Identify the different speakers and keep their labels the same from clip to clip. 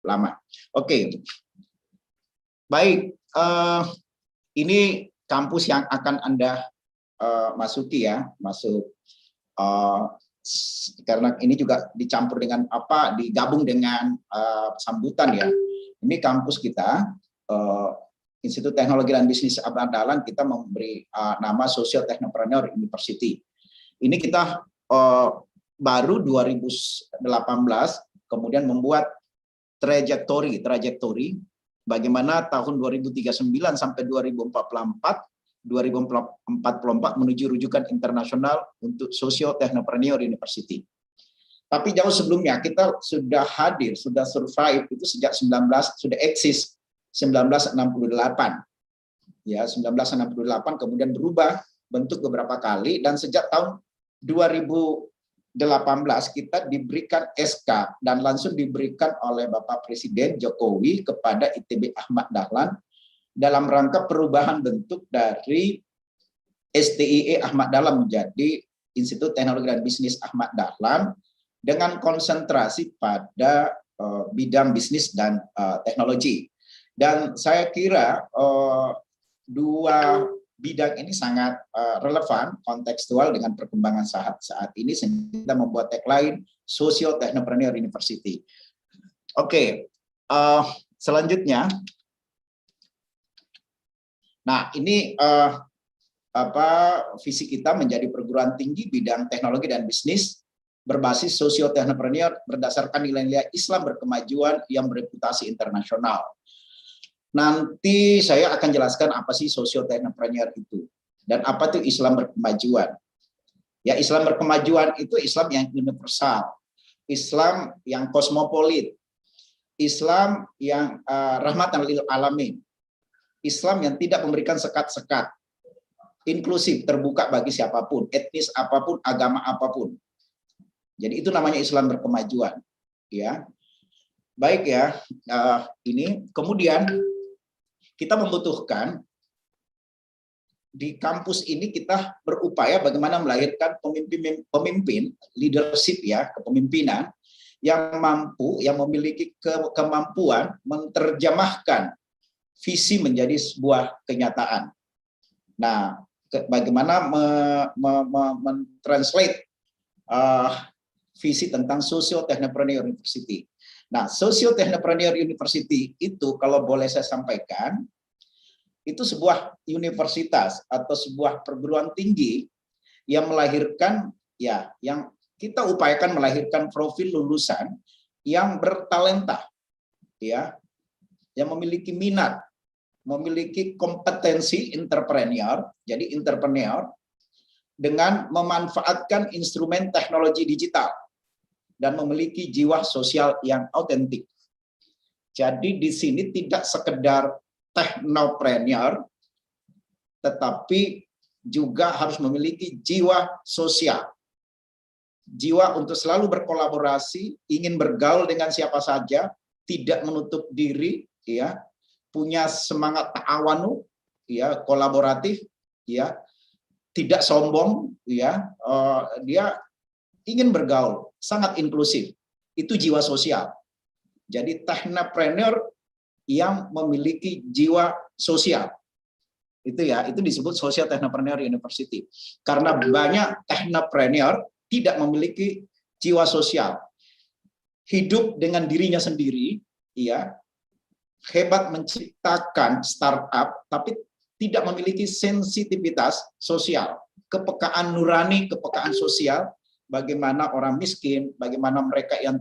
Speaker 1: lama. Oke, baik. Ini kampus yang akan Anda masuki ya, karena ini juga dicampur dengan digabung dengan sambutan ya. Ini kampus kita, Institut Teknologi dan Bisnis Ahmad Dahlan, kita memberi nama Social Technopreneur University. Ini kita baru 2018 kemudian membuat trajektori bagaimana tahun 2039 sampai 2044 menuju rujukan internasional untuk Social Technopreneur University. Tapi jauh sebelumnya kita sudah hadir, sudah survive itu sejak sudah eksis 1968. Ya, 1968 kemudian berubah bentuk beberapa kali, dan sejak tahun 2018 kita diberikan SK dan langsung diberikan oleh Bapak Presiden Jokowi kepada ITB Ahmad Dahlan dalam rangka perubahan bentuk dari STIE Ahmad Dahlan menjadi Institut Teknologi dan Bisnis Ahmad Dahlan dengan konsentrasi pada bidang bisnis dan teknologi. Dan saya kira dua bidang ini sangat relevan, kontekstual dengan perkembangan saat ini, sehingga kita membuat tagline Social Technopreneur University. Oke, selanjutnya, nah ini visi kita menjadi perguruan tinggi bidang teknologi dan bisnis berbasis Social Technopreneur berdasarkan nilai-nilai Islam berkemajuan yang bereputasi internasional. Nanti saya akan jelaskan apa sih Social Technopreneur itu dan apa itu Islam berkemajuan. Ya, Islam berkemajuan itu Islam yang universal, Islam yang kosmopolit, Islam yang rahmatan lil alamin, Islam yang tidak memberikan sekat-sekat, inklusif, terbuka bagi siapapun, etnis apapun, agama apapun. Jadi itu namanya Islam berkemajuan. Ya, baik ya. Ini kemudian kita membutuhkan di kampus ini, kita berupaya bagaimana melahirkan pemimpin leadership ya, kepemimpinan yang mampu, yang memiliki kemampuan menerjemahkan visi menjadi sebuah kenyataan. Nah, bagaimana mentranslate visi tentang Social Technopreneur University. Nah, Social Technopreneur University itu kalau boleh saya sampaikan, itu sebuah universitas atau sebuah perguruan tinggi yang melahirkan, ya, yang kita upayakan melahirkan profil lulusan yang bertalenta, ya, yang memiliki minat, memiliki kompetensi entrepreneur, jadi entrepreneur, dengan memanfaatkan instrumen teknologi digital dan memiliki jiwa sosial yang autentik. Jadi di sini tidak sekedar teknopreneur, tetapi juga harus memiliki jiwa sosial. Jiwa untuk selalu berkolaborasi, ingin bergaul dengan siapa saja, tidak menutup diri, ya, punya semangat ta'awanu, ya, kolaboratif, ya, tidak sombong, ya, dia ingin bergaul, sangat inklusif. Itu jiwa sosial. Jadi teknopreneur yang memiliki jiwa sosial. Itu ya, itu disebut Social Technopreneur University. Karena banyak teknopreneur tidak memiliki jiwa sosial. Hidup dengan dirinya sendiri, ya, hebat menciptakan startup, tapi tidak memiliki sensitivitas sosial, kepekaan nurani, kepekaan sosial, bagaimana orang miskin, bagaimana mereka yang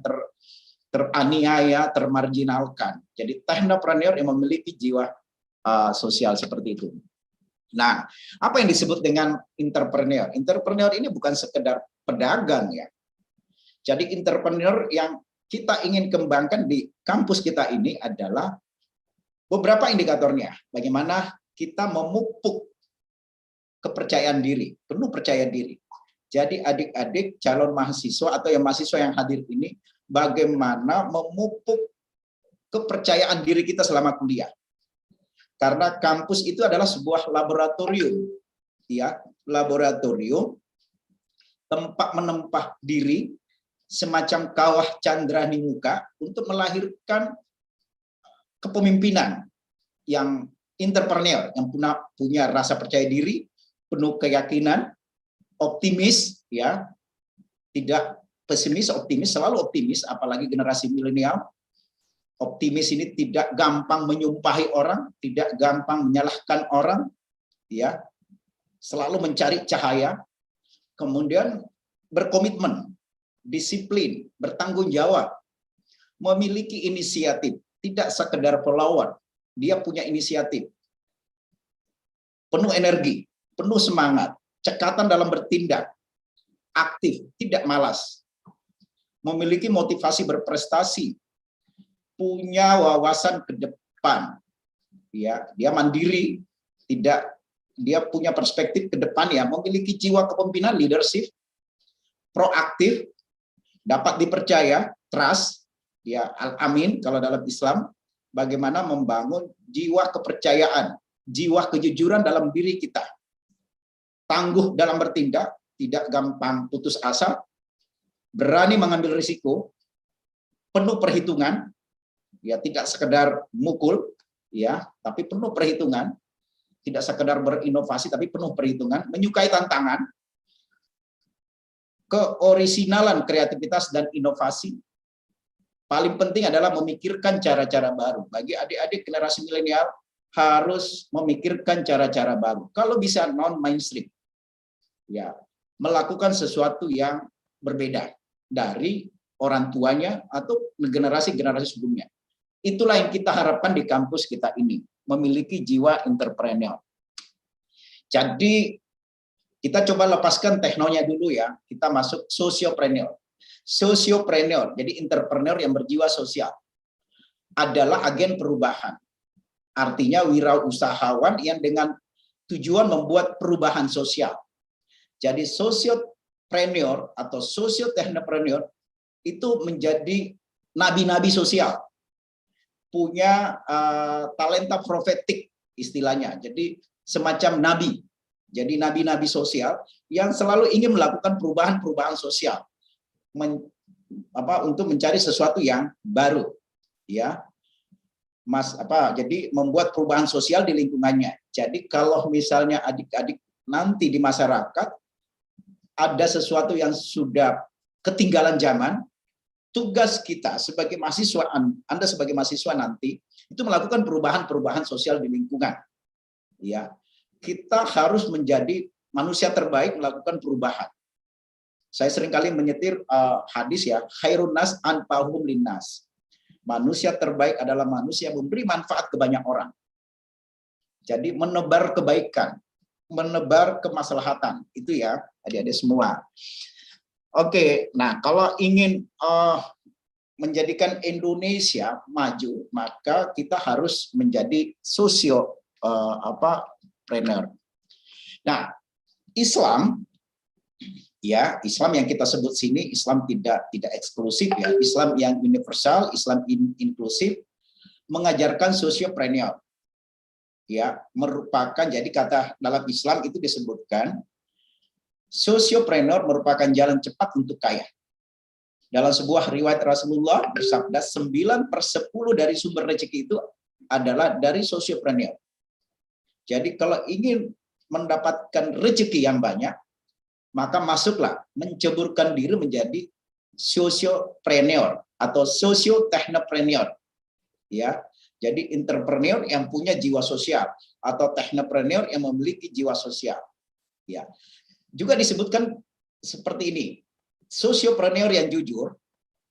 Speaker 1: teraniaya, termarginalkan. Jadi teknopreneur yang memiliki jiwa sosial seperti itu. Nah, apa yang disebut dengan entrepreneur? Entrepreneur ini bukan sekedar pedagang ya. Jadi entrepreneur yang kita ingin kembangkan di kampus kita ini adalah beberapa indikatornya. Bagaimana kita memupuk kepercayaan diri, penuh percaya diri. Jadi adik-adik calon mahasiswa atau yang mahasiswa yang hadir ini, bagaimana memupuk kepercayaan diri kita selama kuliah. Karena kampus itu adalah sebuah laboratorium, ya, laboratorium tempat menempah diri, semacam kawah candra di muka untuk melahirkan kepemimpinan yang entrepreneur, yang punya rasa percaya diri, penuh keyakinan, optimis, ya, tidak pesimis, optimis, selalu optimis, apalagi generasi milenial. Optimis ini tidak gampang menyumpahi orang, tidak gampang menyalahkan orang, ya, selalu mencari cahaya, kemudian berkomitmen, disiplin, bertanggung jawab, memiliki inisiatif, tidak sekedar follower, dia punya inisiatif, penuh energi, penuh semangat, cekatan dalam bertindak, aktif, tidak malas, memiliki motivasi berprestasi, punya wawasan ke depan, ya, dia mandiri, dia punya perspektif ke depan, ya, memiliki jiwa kepemimpinan, leadership, proaktif, dapat dipercaya, trust, ya, al-amin kalau dalam Islam, bagaimana membangun jiwa kepercayaan, jiwa kejujuran dalam diri kita, tangguh dalam bertindak, tidak gampang putus asa, berani mengambil risiko, penuh perhitungan, ya, tidak sekedar mukul, ya, tapi penuh perhitungan, tidak sekedar berinovasi tapi penuh perhitungan, menyukai tantangan, keorisinalan, kreativitas dan inovasi. Paling penting adalah memikirkan cara-cara baru. Bagi adik-adik generasi milenial harus memikirkan cara-cara baru. Kalau bisa non mainstream, ya, melakukan sesuatu yang berbeda dari orang tuanya atau generasi-generasi sebelumnya. Itulah yang kita harapkan di kampus kita ini, memiliki jiwa entrepreneur. Jadi kita coba lepaskan teknonya dulu, ya. Kita masuk sosiopreneur. Sosiopreneur, jadi entrepreneur yang berjiwa sosial, adalah agen perubahan. Artinya wirausahawan yang dengan tujuan membuat perubahan sosial. Jadi sosiopreneur atau sosiotechnopreneur itu menjadi nabi-nabi sosial, punya talenta profetik istilahnya, jadi semacam nabi, jadi nabi-nabi sosial yang selalu ingin melakukan perubahan-perubahan sosial, untuk mencari sesuatu yang baru, ya, jadi membuat perubahan sosial di lingkungannya. Jadi kalau misalnya adik-adik nanti di masyarakat ada sesuatu yang sudah ketinggalan zaman, tugas kita sebagai mahasiswa, Anda sebagai mahasiswa nanti itu melakukan perubahan-perubahan sosial di lingkungan. Ya, kita harus menjadi manusia terbaik melakukan perubahan. Saya seringkali menyetir hadis, ya, khairun nas anfa'uhum linnas. Manusia terbaik adalah manusia yang memberi manfaat ke banyak orang. Jadi menebar kebaikan, menebar kemaslahatan, itu, ya, adik-adik semua. Oke, nah kalau ingin menjadikan Indonesia maju, maka kita harus menjadi sosiopreneur. Nah, Islam, ya, Islam yang kita sebut sini Islam tidak eksklusif, ya, Islam yang universal, Islam inklusif, mengajarkan sosiopreneur, ya, merupakan, jadi kata dalam Islam itu disebutkan sosiopreneur merupakan jalan cepat untuk kaya. Dalam sebuah riwayat Rasulullah bersabda 9/10 dari sumber rezeki itu adalah dari sosiopreneur. Jadi kalau ingin mendapatkan rezeki yang banyak, maka masuklah menceburkan diri menjadi sosiopreneur atau sosiotechnopreneur, ya. Jadi entrepreneur yang punya jiwa sosial atau technopreneur yang memiliki jiwa sosial, ya. Juga disebutkan seperti ini, sosiopreneur yang jujur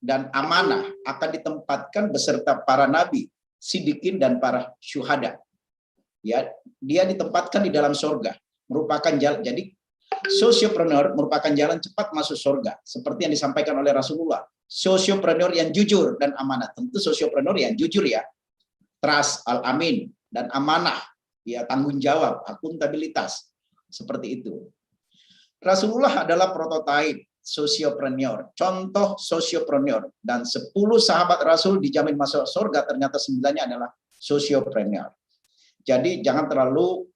Speaker 1: dan amanah akan ditempatkan beserta para nabi, sidikin dan para syuhada. Ya, dia ditempatkan di dalam surga, merupakan jalan. Jadi sosiopreneur merupakan jalan cepat masuk surga, seperti yang disampaikan oleh Rasulullah. Sosiopreneur yang jujur dan amanah, tentu sosiopreneur yang jujur, ya, trust, al-amin, dan amanah, ya, tanggung jawab, akuntabilitas, seperti itu. Rasulullah adalah prototipe sosiopreneur, contoh sosiopreneur, dan 10 sahabat Rasul dijamin masuk surga, ternyata 9-nya adalah sosiopreneur. Jadi jangan terlalu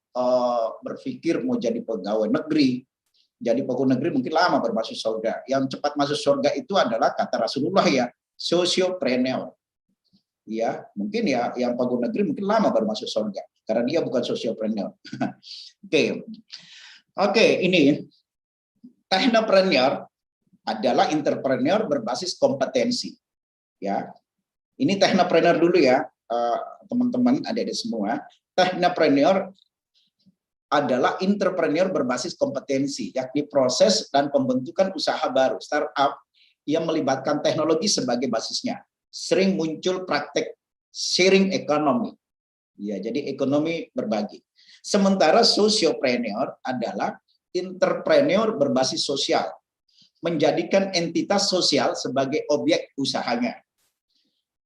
Speaker 1: berpikir mau jadi pegawai negeri. Jadi pegawai negeri mungkin lama bermasuk surga. Yang cepat masuk surga itu adalah kata Rasulullah, ya, sosiopreneur. Ya, mungkin ya yang pegawai negeri mungkin lama baru masuk surga karena dia bukan sociopreneur. Oke, ini technopreneur adalah entrepreneur berbasis kompetensi. Ya, ini technopreneur dulu ya, teman-teman, adik-adik semua. Technopreneur adalah entrepreneur berbasis kompetensi, yakni proses dan pembentukan usaha baru, startup yang melibatkan teknologi sebagai basisnya. Sering muncul praktek sharing ekonomi. Ya, jadi ekonomi berbagi. Sementara sociopreneur adalah entrepreneur berbasis sosial, menjadikan entitas sosial sebagai objek usahanya.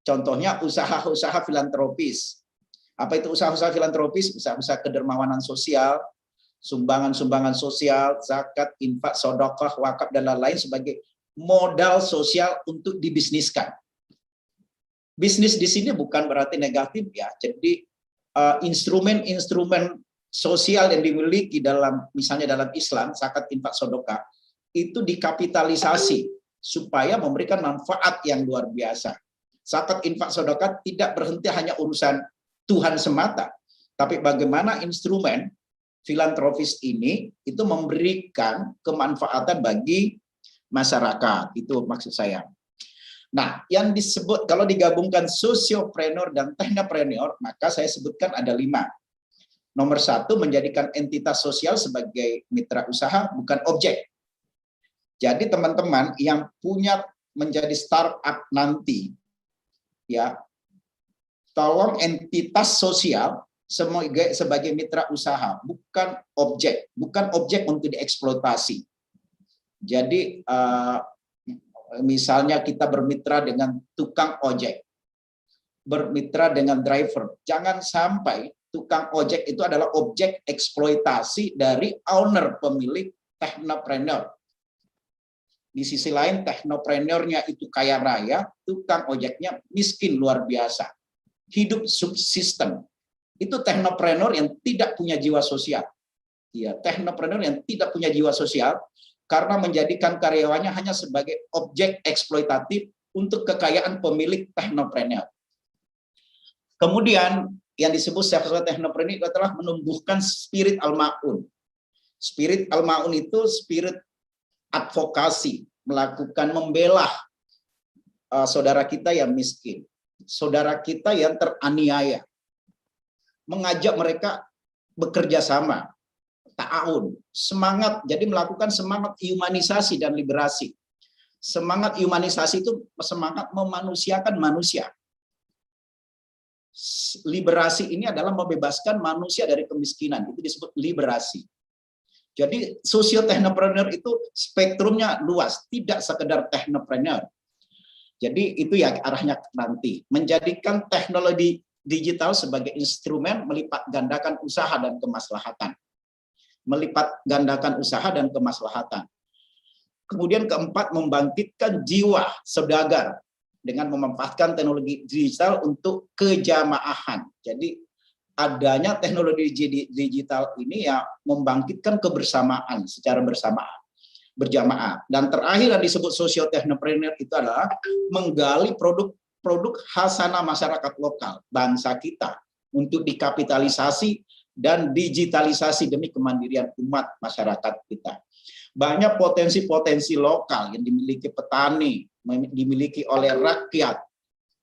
Speaker 1: Contohnya usaha-usaha filantropis. Apa itu usaha-usaha filantropis? Usaha-usaha kedermawanan sosial, sumbangan-sumbangan sosial, zakat, infak, sedekah, wakaf, dan lain-lain sebagai modal sosial untuk dibisniskan. Bisnis di sini bukan berarti negatif ya. Jadi instrumen-instrumen sosial yang dimiliki dalam, misalnya dalam Islam, zakat, infak, sedekah, itu dikapitalisasi supaya memberikan manfaat yang luar biasa. Zakat, infak, sedekah tidak berhenti hanya urusan Tuhan semata, tapi bagaimana instrumen filantropis ini itu memberikan kemanfaatan bagi masyarakat. Itu maksud saya. Nah, yang disebut kalau digabungkan sociopreneur dan technopreneur, maka saya sebutkan ada 5. Nomor 1, menjadikan entitas sosial sebagai mitra usaha, bukan objek. Jadi teman-teman yang punya menjadi startup nanti, ya, tolong entitas sosial sebagai mitra usaha, bukan objek untuk dieksploitasi. Jadi misalnya kita bermitra dengan tukang ojek, bermitra dengan driver, jangan sampai tukang ojek itu adalah objek eksploitasi dari owner, pemilik technopreneur. Di sisi lain technopreneurnya itu kaya raya, tukang ojeknya miskin luar biasa, hidup subsisten. Itu technopreneur yang tidak punya jiwa sosial. Ya, technopreneur yang tidak punya jiwa sosial karena menjadikan karyawannya hanya sebagai objek eksploitatif untuk kekayaan pemilik technopreneur. Kemudian yang disebut self-service technopreneur adalah menumbuhkan spirit al-ma'un. Spirit al-ma'un itu spirit advokasi, melakukan membela saudara kita yang miskin, saudara kita yang teraniaya, mengajak mereka bekerja sama, ta'awun, semangat, jadi melakukan semangat humanisasi dan liberasi. Semangat humanisasi itu semangat memanusiakan manusia. Liberasi ini adalah membebaskan manusia dari kemiskinan, itu disebut liberasi. Jadi socio-technopreneur itu spektrumnya luas, tidak sekedar technopreneur. Jadi itu ya arahnya nanti, menjadikan teknologi digital sebagai instrumen melipat gandakan usaha dan kemaslahatan. Melipat gandakan usaha dan kemaslahatan. Kemudian keempat, membangkitkan jiwa saudagar dengan memanfaatkan teknologi digital untuk kejamaahan. Jadi adanya teknologi digital ini ya membangkitkan kebersamaan secara berjamaah. Dan terakhir yang disebut socio-technopreneur itu adalah menggali produk khasanah masyarakat lokal, bangsa kita, untuk dikapitalisasi dan digitalisasi demi kemandirian umat masyarakat kita. Banyak potensi-potensi lokal yang dimiliki petani, dimiliki oleh rakyat,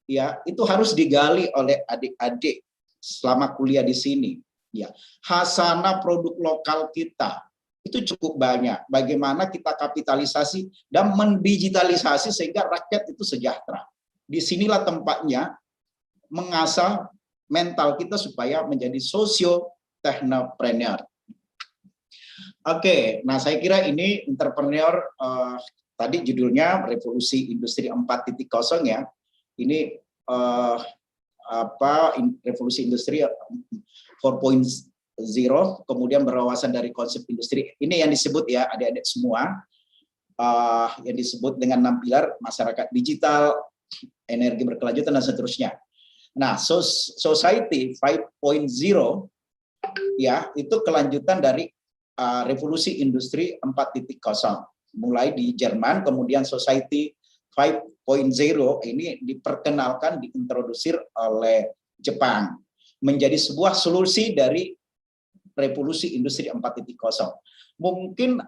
Speaker 1: ya itu harus digali oleh adik-adik selama kuliah di sini. Ya, khasanah produk lokal kita itu cukup banyak. Bagaimana kita kapitalisasi dan mendigitalisasi sehingga rakyat itu sejahtera. Disinilah tempatnya mengasah mental kita supaya menjadi socio-technopreneur. Oke, nah saya kira ini entrepreneur tadi judulnya Revolusi Industri 4.0 ya. Ini revolusi industri 4.0, kemudian berwawasan dari konsep industri. Ini yang disebut ya adik-adik semua, yang disebut dengan 6 pilar: masyarakat digital, energi berkelanjutan, dan seterusnya. Nah, Society 5.0 ya itu kelanjutan dari revolusi industri 4.0, mulai di Jerman, kemudian Society 5.0 ini diperkenalkan, diintrodusir oleh Jepang menjadi sebuah solusi dari revolusi industri 4.0. Mungkin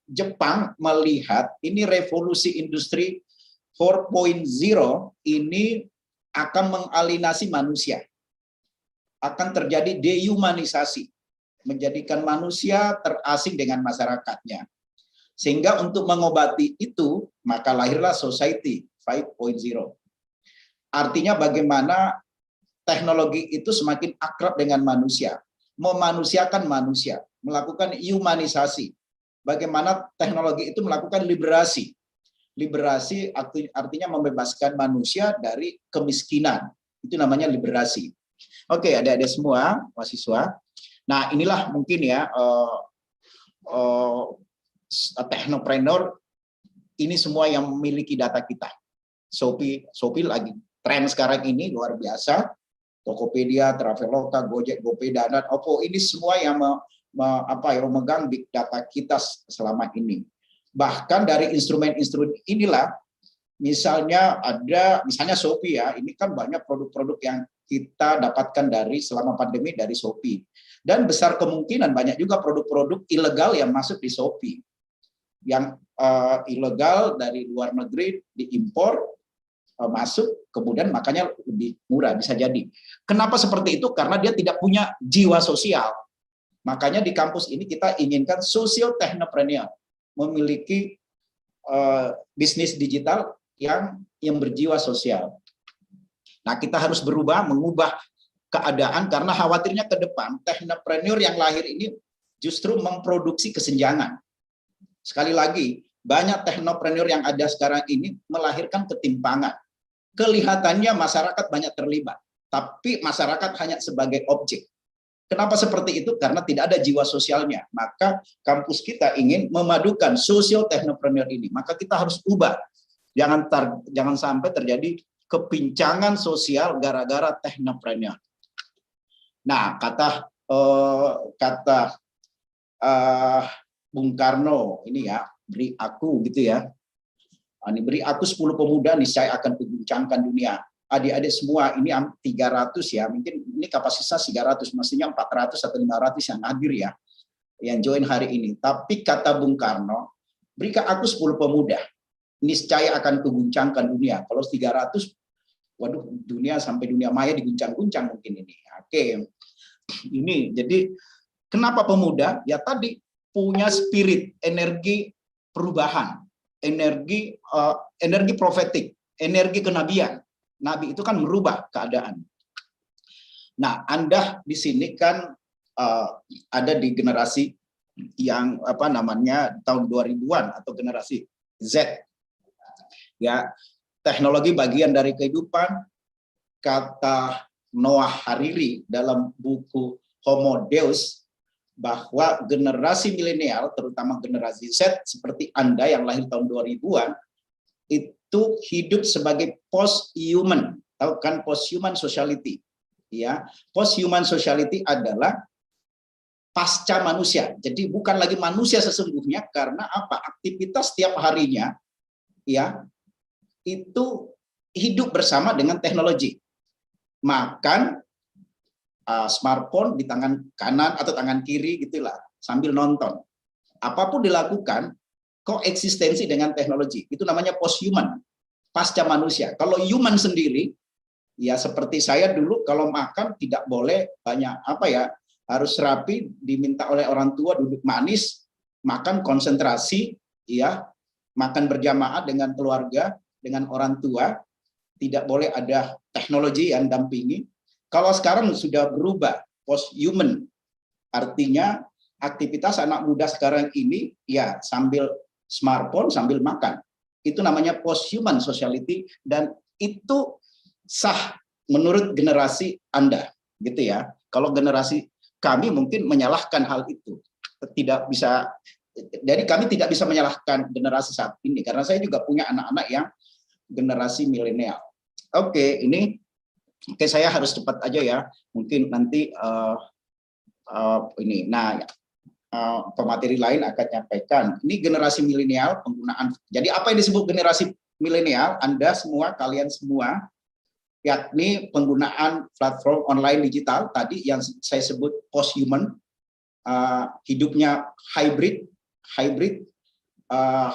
Speaker 1: Jepang melihat ini revolusi industri 4.0 ini akan mengalinasi manusia, akan terjadi dehumanisasi, menjadikan manusia terasing dengan masyarakatnya. Sehingga untuk mengobati itu, maka lahirlah Society 5.0. Artinya bagaimana teknologi itu semakin akrab dengan manusia, memanusiakan manusia, melakukan humanisasi. Bagaimana teknologi itu melakukan liberasi. Liberasi artinya membebaskan manusia dari kemiskinan. Itu namanya liberasi. Oke, adik-adik semua, mahasiswa. Nah, inilah mungkin ya teknopreneur ini semua yang memiliki data kita. Shopee lagi tren sekarang ini luar biasa. Tokopedia, Traveloka, Gojek, GoPay, dan Oppo ini semua yang memegang big data kita selama ini. Bahkan dari instrumen-instrumen inilah, misalnya Shopee ya, ini kan banyak produk-produk yang kita dapatkan dari selama pandemi dari Shopee. Dan besar kemungkinan banyak juga produk-produk ilegal yang masuk di Shopee. Yang ilegal dari luar negeri diimpor, masuk, kemudian makanya lebih murah, bisa jadi. Kenapa seperti itu? Karena dia tidak punya jiwa sosial. Makanya di kampus ini kita inginkan social technopreneur, memiliki bisnis digital yang berjiwa sosial. Nah, kita harus mengubah keadaan, karena khawatirnya ke depan technopreneur yang lahir ini justru memproduksi kesenjangan. Sekali lagi, banyak technopreneur yang ada sekarang ini melahirkan ketimpangan. Kelihatannya masyarakat banyak terlibat, tapi masyarakat hanya sebagai objek. Kenapa seperti itu? Karena tidak ada jiwa sosialnya. Maka kampus kita ingin memadukan social technopreneur ini. Maka kita harus ubah. Jangan sampai terjadi kepincangan sosial gara-gara technopreneur. Nah, kata Bung Karno ini ya, beri aku gitu ya. Ini beri aku 10 pemuda, niscaya akan kuguncangkan dunia. Adik-adik semua ini 300 ya, mungkin ini kapasitas 300, mestinya 400 atau 500 yang hadir ya, yang join hari ini. Tapi kata Bung Karno, berikan aku 10 pemuda, niscaya akan kuguncangkan dunia. Kalau 300, waduh, dunia sampai dunia maya diguncang-guncang mungkin ini. Oke, ini jadi kenapa pemuda? Ya tadi punya spirit, energi perubahan, energi profetik, energi kenabian. Nabi itu kan merubah keadaan. Nah, Anda di sini kan ada di generasi yang tahun 2000-an atau generasi Z. Ya, teknologi bagian dari kehidupan, kata Noah Hariri dalam buku Homo Deus, bahwa generasi milenial, terutama generasi Z seperti Anda yang lahir tahun 2000-an, itu hidup sebagai post-human. Tahu kan post-human sociality? Ya, post-human sociality adalah pasca manusia. Jadi bukan lagi manusia sesungguhnya, karena apa? Aktivitas setiap harinya ya itu hidup bersama dengan teknologi. Makan smartphone di tangan kanan atau tangan kiri gitulah, sambil nonton. Apapun dilakukan koeksistensi dengan teknologi. Itu namanya post-human, pasca manusia. Kalau human sendiri, ya seperti saya dulu kalau makan tidak boleh banyak harus rapi, diminta oleh orang tua duduk manis, makan konsentrasi, ya, makan berjamaah dengan keluarga, dengan orang tua, tidak boleh ada teknologi yang dampingi. Kalau sekarang sudah berubah, post-human, artinya aktivitas anak muda sekarang ini ya sambil smartphone sambil makan. Itu namanya post-human sociality, dan itu sah menurut generasi Anda, gitu ya. Kalau generasi kami mungkin menyalahkan hal itu. Tidak bisa, jadi kami tidak bisa menyalahkan generasi saat ini, karena saya juga punya anak-anak yang generasi milenial. Oke, saya harus cepat aja ya. Mungkin nanti ini. Nah, pemateri lain akan nyampaikan. Ini generasi milenial penggunaan. Jadi apa yang disebut generasi milenial, Anda semua, kalian semua, yakni penggunaan platform online digital tadi yang saya sebut post-human, hidupnya hybrid.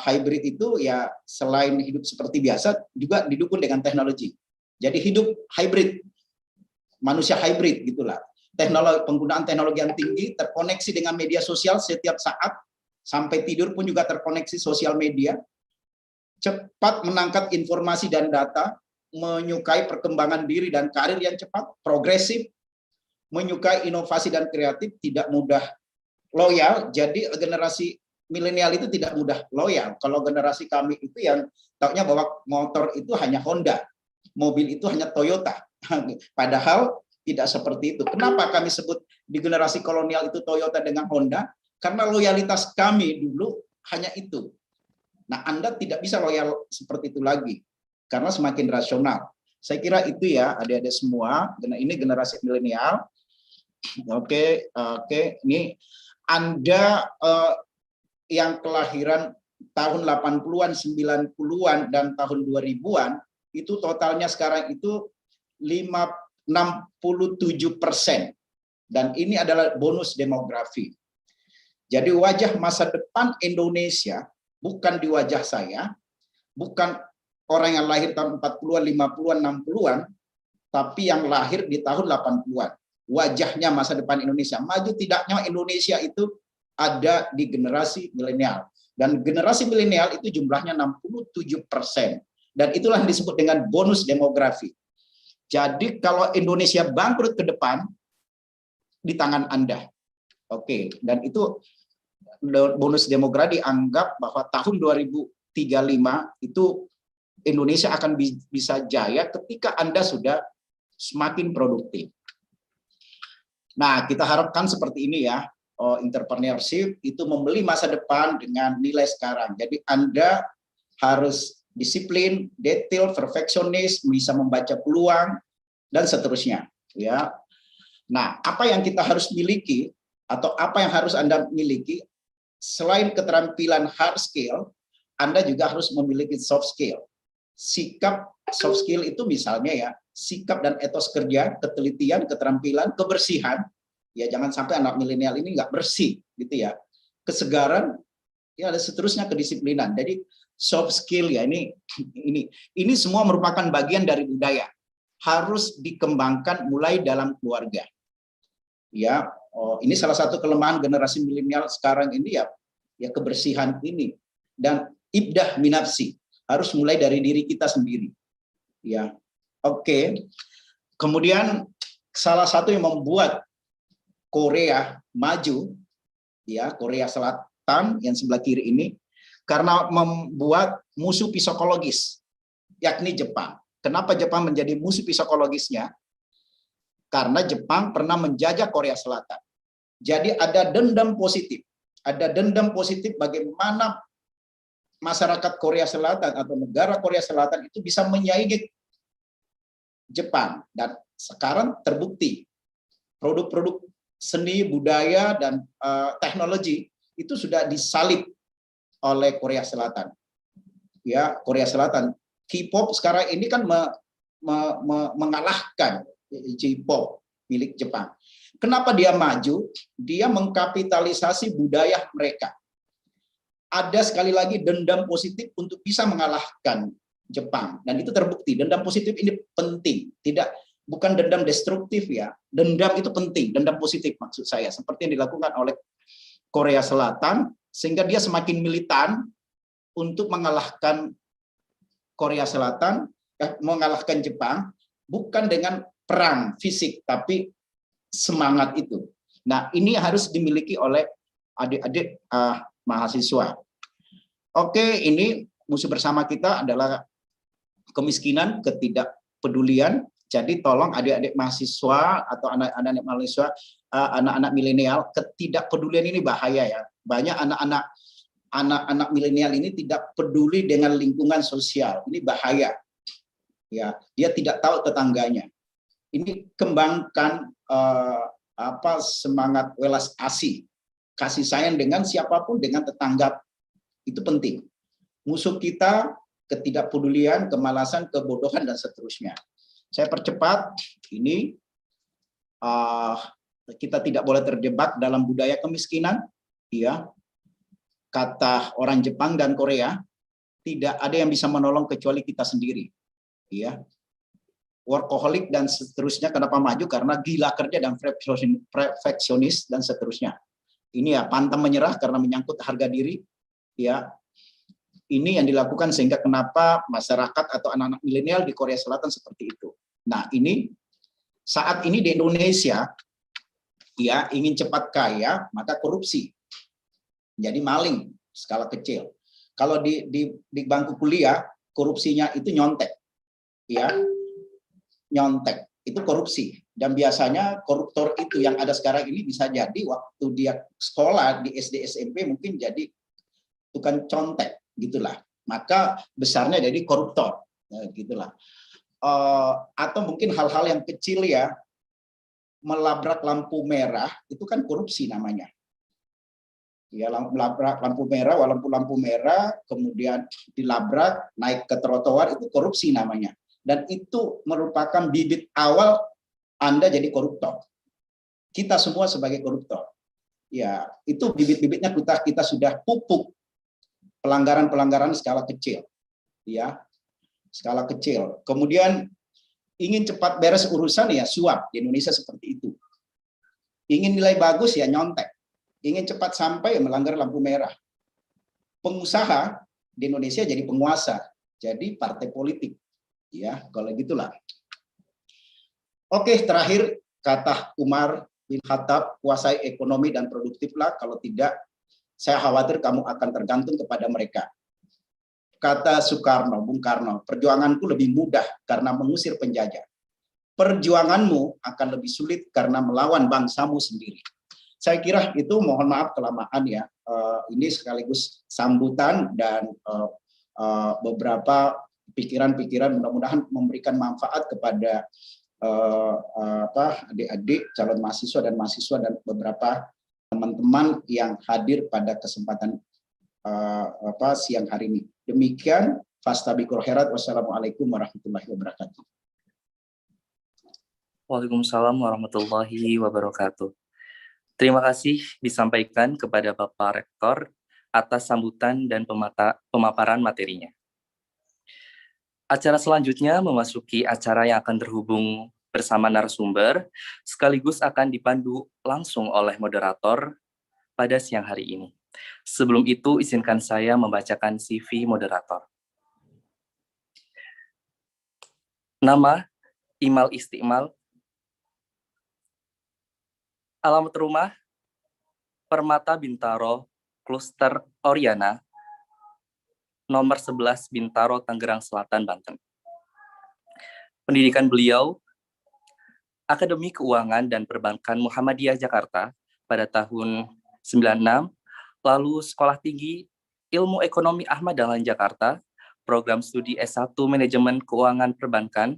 Speaker 1: Hybrid itu ya selain hidup seperti biasa, juga didukung dengan teknologi. Jadi hidup hybrid, manusia hybrid gitulah. Penggunaan teknologi yang tinggi, terkoneksi dengan media sosial setiap saat, sampai tidur pun juga terkoneksi sosial media, cepat menangkap informasi dan data, menyukai perkembangan diri dan karir yang cepat, progresif, menyukai inovasi dan kreatif, tidak mudah loyal. Jadi generasi milenial itu tidak mudah loyal. Kalau generasi kami itu yang taunya bahwa motor itu hanya Honda, mobil itu hanya Toyota. Padahal tidak seperti itu. Kenapa kami sebut di generasi kolonial itu Toyota dengan Honda? Karena loyalitas kami dulu hanya itu. Nah, Anda tidak bisa loyal seperti itu lagi, karena semakin rasional. Saya kira itu ya, adik-adik semua. Ini generasi milenial. Oke, ini Anda yang kelahiran tahun 80-an, 90-an, dan tahun 2000-an, itu totalnya sekarang itu 67%. Dan ini adalah bonus demografi. Jadi wajah masa depan Indonesia bukan di wajah saya, bukan orang yang lahir tahun 40-an, 50-an, 60-an, tapi yang lahir di tahun 80-an. Wajahnya masa depan Indonesia. Maju tidaknya Indonesia itu ada di generasi milenial. Dan generasi milenial itu jumlahnya 67%. Dan itulah yang disebut dengan bonus demografi. Jadi kalau Indonesia bangkrut ke depan, di tangan Anda. Oke, dan itu bonus demografi dianggap bahwa tahun 2035 itu Indonesia akan bisa jaya ketika Anda sudah semakin produktif. Nah, kita harapkan seperti ini ya, entrepreneurship itu membeli masa depan dengan nilai sekarang. Jadi Anda harus disiplin, detail, perfeksionis, bisa membaca peluang, dan seterusnya. Ya. Nah, apa yang kita harus miliki, atau apa yang harus Anda miliki, selain keterampilan hard skill, Anda juga harus memiliki soft skill. Sikap soft skill itu misalnya ya, sikap dan etos kerja, ketelitian, keterampilan, kebersihan. Ya jangan sampai anak milenial ini nggak bersih gitu ya. Kesegaran, ya ada seterusnya, kedisiplinan. Jadi soft skill ya ini semua merupakan bagian dari budaya. Harus dikembangkan mulai dalam keluarga. Ya, ini salah satu kelemahan generasi milenial sekarang ini ya kebersihan ini, dan ibdah minafsi harus mulai dari diri kita sendiri. Ya, oke. Kemudian salah satu yang membuat Korea maju, ya Korea Selatan yang sebelah kiri ini, karena membuat musuh psikologis, yakni Jepang. Kenapa Jepang menjadi musuh psikologisnya? Karena Jepang pernah menjajah Korea Selatan. Jadi ada dendam positif. Ada dendam positif bagaimana masyarakat Korea Selatan atau negara Korea Selatan itu bisa menyaingi Jepang. Dan sekarang terbukti produk-produk seni, budaya, dan teknologi itu sudah disalib oleh Korea Selatan. Ya, Korea Selatan. K-pop sekarang ini kan mengalahkan J-pop milik Jepang. Kenapa dia maju? Dia mengkapitalisasi budaya mereka. Ada sekali lagi dendam positif untuk bisa mengalahkan Jepang, dan itu terbukti. Dendam positif ini penting, bukan dendam destruktif ya. Dendam itu penting, dendam positif maksud saya, seperti yang dilakukan oleh Korea Selatan, sehingga dia semakin militan untuk mengalahkan Korea Selatan, mengalahkan Jepang, bukan dengan perang fisik, tapi semangat itu. Nah, ini harus dimiliki oleh adik-adik mahasiswa. Oke, ini musuh bersama kita adalah kemiskinan, ketidakpedulian. Jadi tolong adik-adik mahasiswa atau anak-anak mahasiswa, anak-anak milenial, ketidakpedulian ini bahaya ya. Banyak anak-anak milenial ini tidak peduli dengan lingkungan sosial. Ini bahaya. Ya, dia tidak tahu tetangganya. Ini kembangkan semangat welas asih, kasih sayang dengan siapapun, dengan tetangga, itu penting. Musuh kita ketidakpedulian, kemalasan, kebodohan, dan seterusnya. Saya percepat, ini kita tidak boleh terjebak dalam budaya kemiskinan, ya. Kata orang Jepang dan Korea, tidak ada yang bisa menolong kecuali kita sendiri, ya. Workaholic dan seterusnya, kenapa maju? Karena gila kerja dan perfeksionis dan seterusnya. Ini ya, pantang menyerah karena menyangkut harga diri, ya. Ini yang dilakukan sehingga kenapa masyarakat atau anak-anak milenial di Korea Selatan seperti itu. Nah, ini saat ini di Indonesia, ya, ingin cepat kaya, maka korupsi. Jadi maling skala kecil. Kalau di bangku kuliah, korupsinya itu nyontek, ya, nyontek itu korupsi. Dan biasanya koruptor itu yang ada sekarang ini bisa jadi waktu dia sekolah di SD SMP mungkin jadi tukang contek, gitulah. Maka besarnya jadi koruptor, gitulah. Atau mungkin hal-hal yang kecil, ya, melabrak lampu merah itu kan korupsi namanya. Ya, melabrak lampu merah, walaupun lampu merah kemudian dilabrak naik ke trotoar, itu korupsi namanya. Dan itu merupakan bibit awal Anda jadi koruptor. Kita semua sebagai koruptor. Ya, itu bibit-bibitnya kita sudah pupuk pelanggaran-pelanggaran skala kecil. Ya, skala kecil. Kemudian ingin cepat beres urusan, ya suap. Di Indonesia seperti itu. Ingin nilai bagus, ya nyontek. Ingin cepat sampai, ya melanggar lampu merah. Pengusaha di Indonesia jadi penguasa, jadi partai politik. Ya, kalau gitulah. Oke, terakhir kata Umar bin Khattab, kuasai ekonomi dan produktiflah, kalau tidak saya khawatir kamu akan tergantung kepada mereka. Kata Soekarno, Bung Karno, perjuanganku lebih mudah karena mengusir penjajah. Perjuanganmu akan lebih sulit karena melawan bangsamu sendiri. Saya kira itu, mohon maaf kelamaan, ya. Ini sekaligus sambutan dan beberapa pikiran-pikiran, mudah-mudahan memberikan manfaat kepada adik-adik calon mahasiswa dan beberapa teman-teman yang hadir pada kesempatan siang hari ini. Demikian, fastabiqul khairat. Wassalamualaikum warahmatullahi wabarakatuh.
Speaker 2: Waalaikumsalam warahmatullahi wabarakatuh. Terima kasih disampaikan kepada Bapak Rektor atas sambutan dan pemaparan materinya. Acara selanjutnya memasuki acara yang akan terhubung bersama narasumber, sekaligus akan dipandu langsung oleh moderator pada siang hari ini. Sebelum itu, izinkan saya membacakan CV moderator. Nama, Imal Istiqmal. Alamat rumah, Permata Bintaro, Kluster Oriana, nomor 11 Bintaro, Tangerang Selatan, Banten. Pendidikan beliau, Akademi Keuangan dan Perbankan Muhammadiyah Jakarta pada tahun 96, lalu Sekolah Tinggi Ilmu Ekonomi Ahmad Dahlan Jakarta, program studi S1 Manajemen Keuangan Perbankan,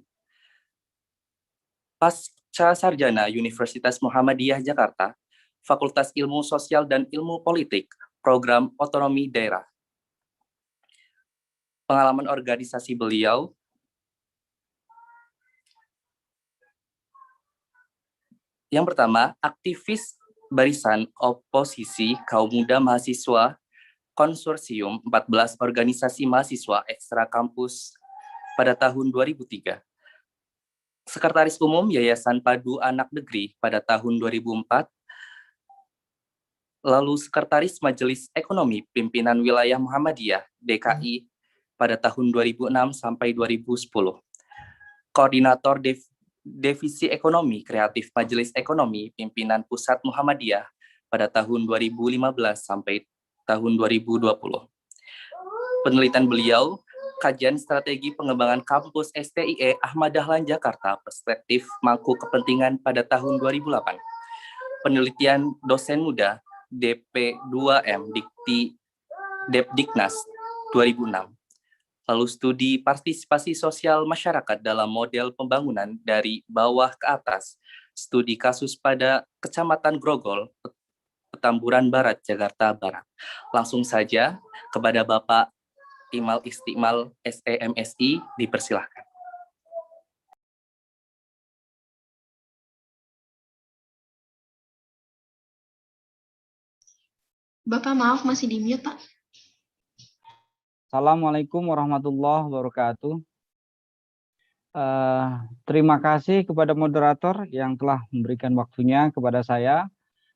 Speaker 2: Pasca Sarjana Universitas Muhammadiyah Jakarta, Fakultas Ilmu Sosial dan Ilmu Politik, program Otonomi Daerah. Pengalaman organisasi beliau, yang pertama, aktivis Barisan Oposisi Kaum Muda Mahasiswa Konsorsium 14 Organisasi Mahasiswa Ekstra Kampus pada tahun 2003. Sekretaris Umum Yayasan Padu Anak Negeri pada tahun 2004. Lalu Sekretaris Majelis Ekonomi Pimpinan Wilayah Muhammadiyah DKI pada tahun 2006 sampai 2010. Koordinator Divisi Ekonomi Kreatif Majelis Ekonomi Pimpinan Pusat Muhammadiyah pada tahun 2015 sampai tahun 2020. Penelitian beliau, Kajian Strategi Pengembangan Kampus STIE Ahmad Dahlan Jakarta, Perspektif Mangku Kepentingan pada tahun 2008. Penelitian dosen muda, DP2M, Depdiknas 2006. Lalu studi partisipasi sosial masyarakat dalam model pembangunan dari bawah ke atas, studi kasus pada Kecamatan Grogol, Petamburan Barat, Jakarta Barat. Langsung saja kepada Bapak Imal Istiqmal SEMSI, dipersilahkan.
Speaker 3: Bapak maaf masih di mute, Pak.
Speaker 4: Assalamualaikum warahmatullahi wabarakatuh. Terima kasih kepada moderator yang telah memberikan waktunya kepada saya.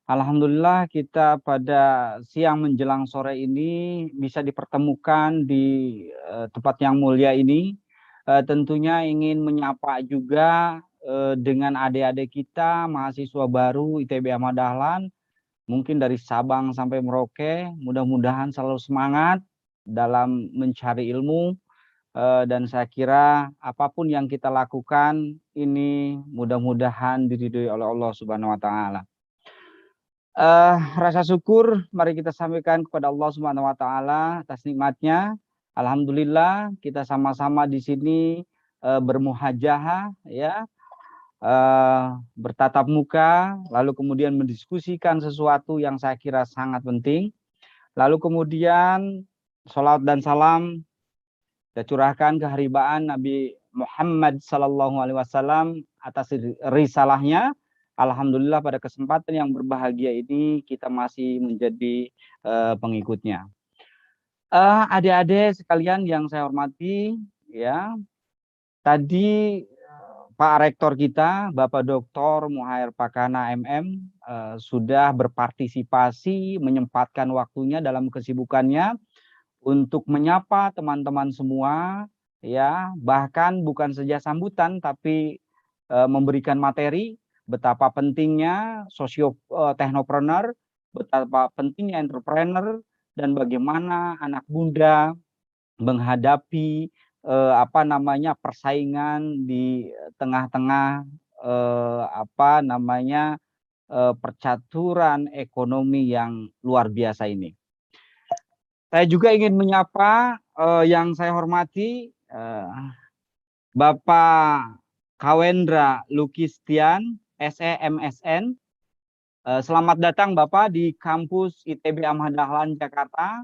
Speaker 4: Alhamdulillah kita pada siang menjelang sore ini bisa dipertemukan di tempat yang mulia ini. Tentunya ingin menyapa juga dengan adik-adik kita, mahasiswa baru ITB Ahmad Dahlan, mungkin dari Sabang sampai Merauke. Mudah-mudahan selalu semangat dalam mencari ilmu, dan saya kira apapun yang kita lakukan ini mudah-mudahan diridhoi oleh Allah Subhanahu wa taala. Rasa syukur mari kita sampaikan kepada Allah Subhanahu wa taala atas nikmatnya. Alhamdulillah kita sama-sama di sini bermuhajahah ya, bertatap muka, lalu kemudian mendiskusikan sesuatu yang saya kira sangat penting. Lalu kemudian sholawat dan salam kita curahkan keharibaan Nabi Muhammad SAW atas risalahnya. Alhamdulillah pada kesempatan yang berbahagia ini kita masih menjadi pengikutnya. Adik-adik sekalian yang saya hormati, ya, tadi Pak Rektor kita, Bapak Dr. Muhair Pakana MM, sudah berpartisipasi, menyempatkan waktunya dalam kesibukannya untuk menyapa teman-teman semua, ya, bahkan bukan saja sambutan, tapi memberikan materi betapa pentingnya technopreneur, betapa pentingnya entrepreneur, dan bagaimana anak muda menghadapi persaingan di tengah-tengah percaturan ekonomi yang luar biasa ini. Saya juga ingin menyapa yang saya hormati Bapak Kawendra Lukistian, SEMSN. Selamat datang Bapak di kampus ITB Ahmad Dahlan Jakarta.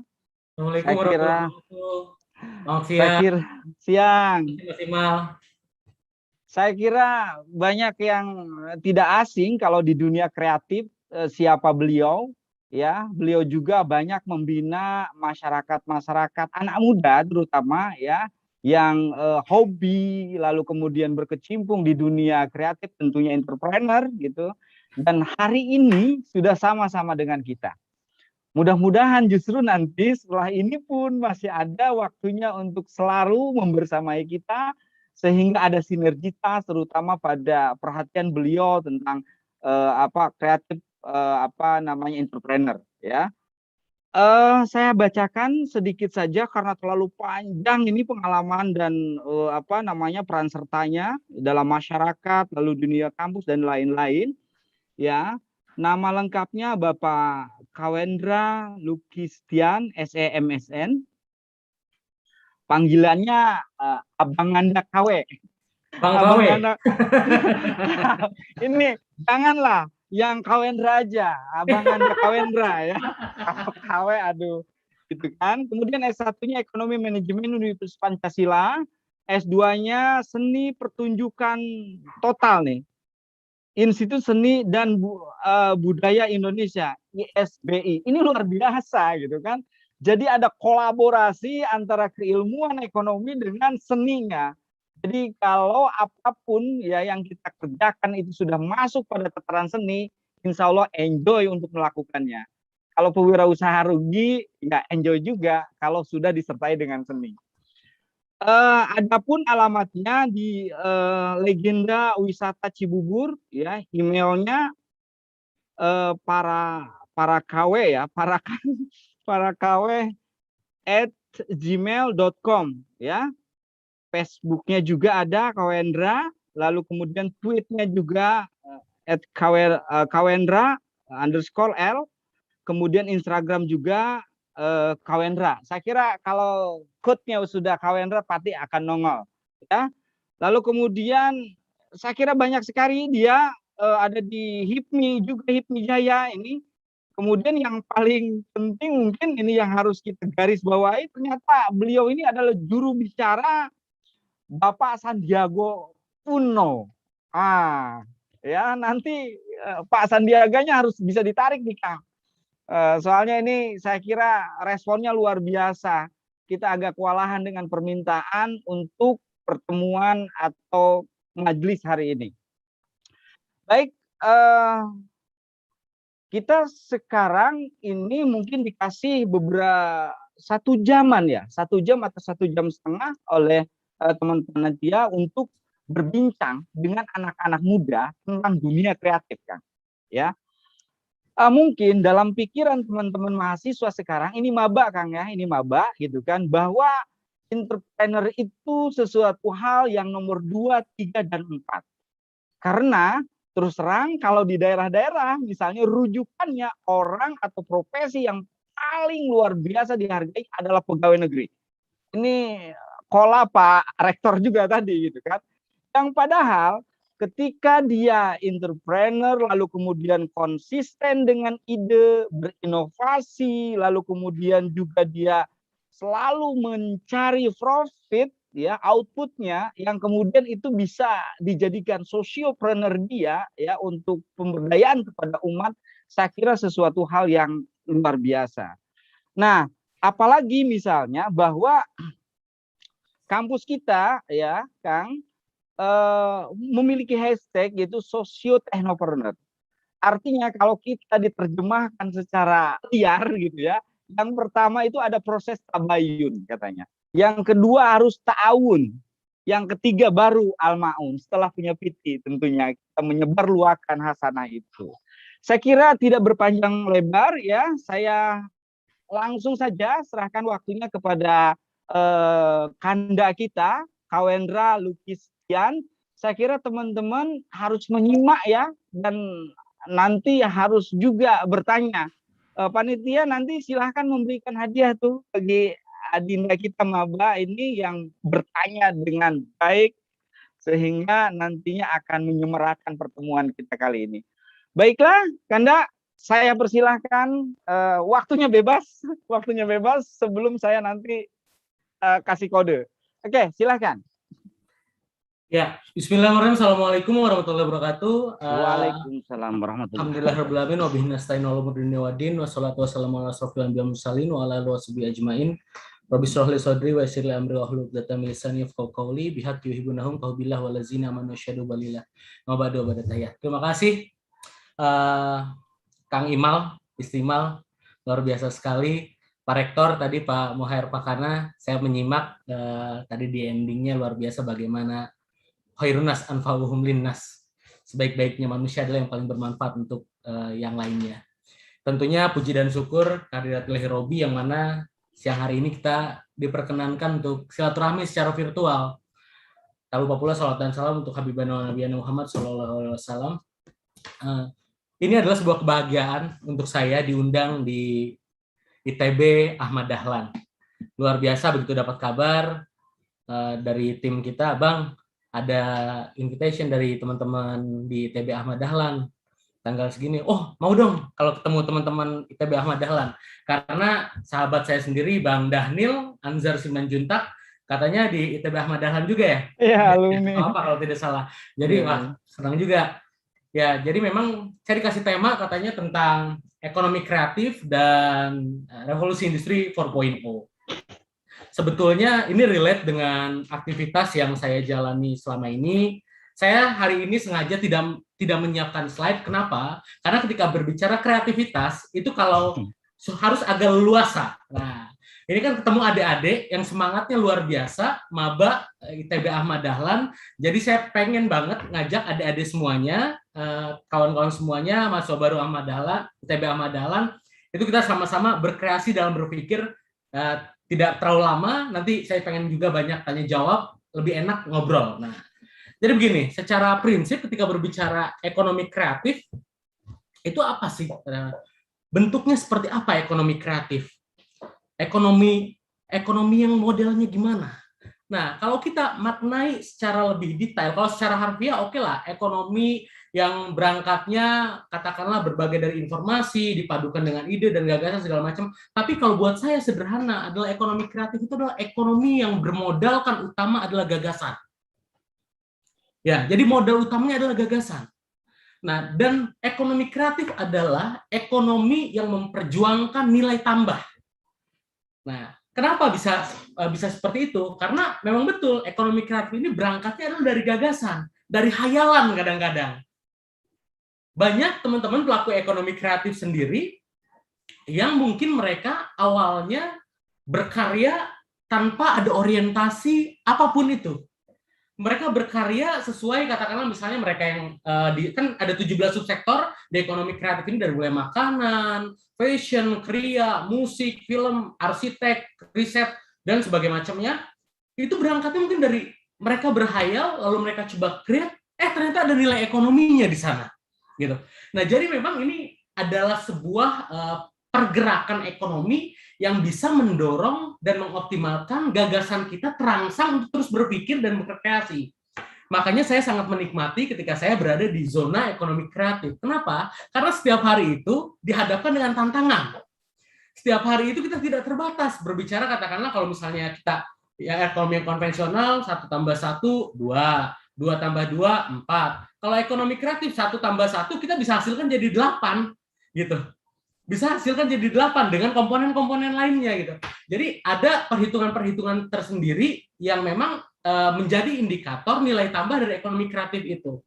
Speaker 5: Assalamualaikum warahmatullahi wabarakatuh.
Speaker 4: Siang.
Speaker 5: Maksimal.
Speaker 4: Saya kira banyak yang tidak asing kalau di dunia kreatif siapa beliau. Ya, beliau juga banyak membina masyarakat anak muda terutama ya, yang hobi lalu kemudian berkecimpung di dunia kreatif, tentunya entrepreneur gitu. Dan hari ini sudah sama-sama dengan kita. Mudah-mudahan justru nanti setelah ini pun masih ada waktunya untuk selalu membersamai kita, sehingga ada sinergitas terutama pada perhatian beliau tentang kreatif entrepreneur ya. Saya bacakan sedikit saja karena terlalu panjang ini pengalaman dan peran sertanya dalam masyarakat, lalu dunia kampus dan lain-lain ya. Nama lengkapnya Bapak Kawendra Lukistian, SEMSN. Panggilannya Abang Anda KW.
Speaker 5: Bang KW.
Speaker 4: Ini janganlah yang Kawendra aja, Abang Anda Kawendra ya. KW, aduh, gitu kan. Kemudian S1-nya Ekonomi Manajemen Universitas Pancasila, S2-nya Seni Pertunjukan Total nih. Institut Seni dan Budaya Indonesia, ISBI. Ini luar biasa gitu kan. Jadi ada kolaborasi antara keilmuan ekonomi dengan seninya. Jadi kalau apapun ya yang kita kerjakan itu sudah masuk pada tataran seni, insya Allah enjoy untuk melakukannya. Kalau pewirausaha rugi, ya enjoy juga kalau sudah disertai dengan seni. Adapun alamatnya di Legenda Wisata Cibubur, ya, emailnya para KW ya, para KW @gmail.com ya. Facebooknya juga ada Kawendra, lalu kemudian tweetnya juga @Kawendra_L, kemudian Instagram juga Kawendra. Saya kira kalau code-nya sudah Kawendra pasti akan nongol ya. Lalu kemudian saya kira banyak sekali dia ada di HIPMI juga, HIPMI Jaya ini. Kemudian yang paling penting mungkin ini yang harus kita garis bawahi, ternyata beliau ini adalah juru bicara Bapak Sandiaga Uno. Ya nanti Pak Sandiaganya harus bisa ditarik nih Kang. Soalnya ini saya kira responnya luar biasa. Kita agak kewalahan dengan permintaan untuk pertemuan atau majelis hari ini. Baik, kita sekarang ini mungkin dikasih beberapa 1 jaman ya, 1 jam atau 1 jam setengah oleh teman-teman dia untuk berbincang dengan anak-anak muda tentang dunia kreatif, Kang. Ya, mungkin dalam pikiran teman-teman mahasiswa sekarang ini maba, Kang ya, ini maba gitu kan, bahwa entrepreneur itu sesuatu hal yang nomor 2, 3, dan 4. Karena terus terang kalau di daerah-daerah misalnya rujukannya orang atau profesi yang paling luar biasa dihargai adalah pegawai negeri. Ini kola Pak Rektor juga tadi gitu kan. Yang padahal ketika dia entrepreneur, lalu kemudian konsisten dengan ide, berinovasi, lalu kemudian juga dia selalu mencari profit, ya outputnya, yang kemudian itu bisa dijadikan sosiopreneur dia, ya untuk pemberdayaan kepada umat, saya kira sesuatu hal yang luar biasa. Nah, apalagi misalnya bahwa kampus kita, ya Kang, memiliki hashtag yaitu socio-technopreneur. Artinya kalau kita diterjemahkan secara liar gitu ya, yang pertama itu ada proses tabayun katanya. Yang kedua harus ta'awun. Yang ketiga baru al-ma'un. Setelah punya piti tentunya kita menyebarluakan hasanah itu. Saya kira tidak berpanjang lebar ya, saya langsung saja serahkan waktunya kepada kanda kita, Kawendra Lukistian. Saya kira teman-teman harus menyimak ya, dan nanti harus juga bertanya. Panitia nanti silahkan memberikan hadiah tuh bagi adinda kita maba ini yang bertanya dengan baik, sehingga nantinya akan menyemarakan pertemuan kita kali ini. Baiklah, Kanda, saya persilahkan, waktunya bebas sebelum saya nanti kasih kode. Oke, silahkan.
Speaker 5: Ya, Bismillahirrahmanirrahim. Assalamualaikum warahmatullahi wabarakatuh.
Speaker 4: Waalaikumsalam warahmatullahi
Speaker 5: Alhamdulillahirrahmanirrahim. Wa bihi nasta'in ala umuri dunya waddin. Wassalatu wassalamu ala asrofil anbiya'i wal mursalin wa ala alihi washabihi ajmain. Rabbi shrah li sadri wa yassir li amri wahlul 'uqdatam min lisani yafqahu qawli bihaqqi yuhibbunahum taubillah walazina amanu syahadu balillah. Wa ba'du wa badatayah. Terima kasih Kang Imal, Istimal, luar biasa sekali. Pak Rektor tadi, Pak Muhair Pakana, saya menyimak tadi di endingnya luar biasa bagaimana khairunas anfa'uhum linnas. Sebaik-baiknya manusia adalah yang paling bermanfaat untuk yang lainnya. Tentunya puji dan syukur kehadirat Ilahi Robi yang mana siang hari ini kita diperkenankan untuk silaturahmi secara virtual. Tak lupa pula salawat dan salam untuk Habibana Nabi Muhammad SAW. Ini adalah sebuah kebahagiaan untuk saya diundang di ITB Ahmad Dahlan. Luar biasa begitu dapat kabar dari tim kita, Bang, ada invitation dari teman-teman di ITB Ahmad Dahlan tanggal segini. Oh, mau dong kalau ketemu teman-teman ITB Ahmad Dahlan. Karena sahabat saya sendiri, Bang Dahnil Anzar Simanjuntak, katanya di ITB Ahmad Dahlan juga ya?
Speaker 4: Iya, alumni.
Speaker 5: Apa kalau tidak salah. Jadi wah, senang juga. Ya, jadi memang saya dikasih tema katanya tentang ekonomi kreatif dan revolusi industri 4.0. Sebetulnya ini relate dengan aktivitas yang saya jalani selama ini. Saya hari ini sengaja tidak menyiapkan slide. Kenapa? Karena ketika berbicara kreativitas itu kalau harus agak leluasa. Nah, ini kan ketemu adik-adik yang semangatnya luar biasa, maba ITB Ahmad Dahlan. Jadi saya pengen banget ngajak adik-adik semuanya, kawan-kawan semuanya, mahasiswa baru Ahmad Dahlan, ITB Ahmad Dahlan, itu kita sama-sama berkreasi dalam berpikir, tidak terlalu lama. Nanti saya pengen juga banyak tanya jawab, lebih enak ngobrol. Nah, jadi begini, secara prinsip ketika berbicara ekonomi kreatif, itu apa sih? Bentuknya seperti apa ekonomi kreatif? Ekonomi yang modelnya gimana? Nah, kalau kita maknai secara lebih detail, kalau secara harfiah oke lah, ekonomi yang berangkatnya katakanlah berbagai dari informasi, dipadukan dengan ide dan gagasan segala macam. Tapi kalau buat saya sederhana adalah ekonomi kreatif itu adalah ekonomi yang bermodalkan utama adalah gagasan. Ya, jadi modal utamanya adalah gagasan. Nah, dan ekonomi kreatif adalah ekonomi yang memperjuangkan nilai tambah. Nah, kenapa bisa seperti itu? Karena memang betul ekonomi kreatif ini berangkatnya adalah dari gagasan, dari hayalan kadang-kadang. Banyak teman-teman pelaku ekonomi kreatif sendiri yang mungkin mereka awalnya berkarya tanpa ada orientasi apapun itu. Mereka berkarya sesuai katakanlah misalnya mereka yang kan ada 17 subsektor di ekonomi kreatif ini dari mulai makanan, fashion, kriya, musik, film, arsitek, riset dan sebagainya macamnya. Itu berangkatnya mungkin dari mereka berhayal lalu mereka coba create, ternyata ada nilai ekonominya di sana. Gitu. Nah, jadi memang ini adalah sebuah pergerakan ekonomi yang bisa mendorong dan mengoptimalkan gagasan kita terangsang untuk terus berpikir dan berkreasi. Makanya saya sangat menikmati ketika saya berada di zona ekonomi kreatif. Kenapa? Karena setiap hari itu dihadapkan dengan tantangan. Setiap hari itu kita tidak terbatas. Berbicara katakanlah kalau misalnya kita ya ekonomi yang konvensional 1 tambah 1, 2. 2 tambah 2, 4. Kalau ekonomi kreatif 1 tambah 1 kita bisa hasilkan jadi 8 gitu. Bisa hasilkan jadi 8 dengan komponen-komponen lainnya gitu. Jadi ada perhitungan-perhitungan tersendiri yang memang menjadi indikator nilai tambah dari ekonomi kreatif itu.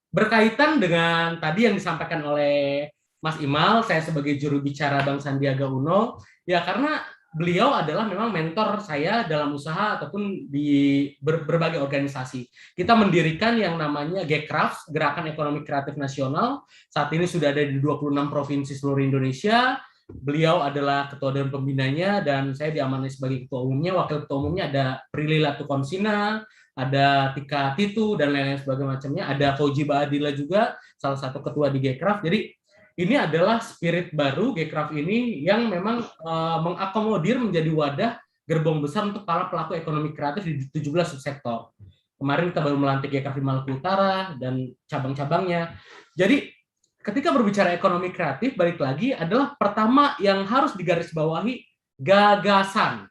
Speaker 5: Berkaitan dengan tadi yang disampaikan oleh Mas Imal, saya sebagai juru bicara Bank Sandiaga Uno, ya karena beliau adalah memang mentor saya dalam usaha ataupun di berbagai organisasi. Kita mendirikan yang namanya Gcraft, Gerakan Ekonomi Kreatif Nasional. Saat ini sudah ada di 26 provinsi seluruh Indonesia. Beliau adalah ketua dewan pembinanya dan saya diamanai sebagai ketua umumnya. Wakil ketua umumnya ada Prilly Latukonsina, ada Tika Titu dan lain-lain sebagainya macamnya. Ada Fauji Baadila juga, salah satu ketua di Gcraft. Jadi ini adalah spirit baru Gcraft ini yang memang mengakomodir menjadi wadah gerbong besar untuk para pelaku ekonomi kreatif di 17 subsektor. Kemarin kita baru melantik Gcraft di Maluku Utara dan cabang-cabangnya. Jadi ketika berbicara ekonomi kreatif, balik lagi adalah pertama yang harus digarisbawahi gagasan.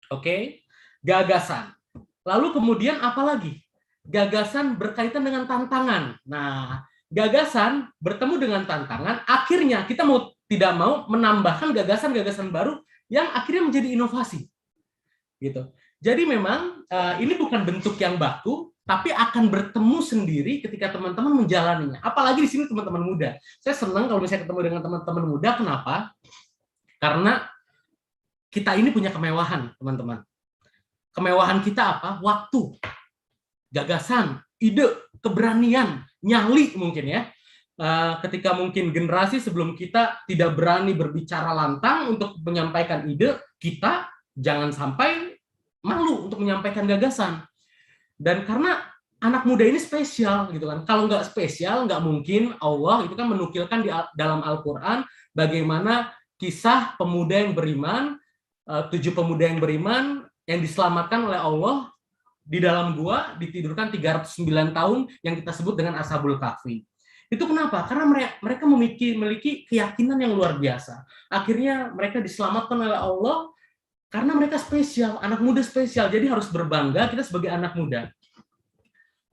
Speaker 5: Oke? Gagasan. Lalu kemudian apa lagi? Gagasan berkaitan dengan tantangan. Nah, gagasan bertemu dengan tantangan, akhirnya kita tidak mau menambahkan gagasan-gagasan baru yang akhirnya menjadi inovasi. Gitu. Jadi memang ini bukan bentuk yang baku, tapi akan bertemu sendiri ketika teman-teman menjalaninya. Apalagi di sini teman-teman muda. Saya senang kalau misalnya ketemu dengan teman-teman muda. Kenapa? Karena kita ini punya kemewahan, teman-teman. Kemewahan kita apa? Waktu, gagasan, ide, keberanian, nyali mungkin ya. Ketika mungkin generasi sebelum kita tidak berani berbicara lantang untuk menyampaikan ide, kita jangan sampai malu untuk menyampaikan gagasan. Dan karena anak muda ini spesial gitu kan. Kalau nggak spesial, nggak mungkin Allah itu kan menukilkan di dalam Al-Quran bagaimana kisah pemuda yang beriman, 7 pemuda yang beriman yang diselamatkan oleh Allah di dalam gua, ditidurkan 309 tahun yang kita sebut dengan Ashabul Kahfi. Itu kenapa? Karena mereka memiliki keyakinan yang luar biasa. Akhirnya mereka diselamatkan oleh Allah karena mereka spesial, anak muda spesial. Jadi harus berbangga kita sebagai anak muda.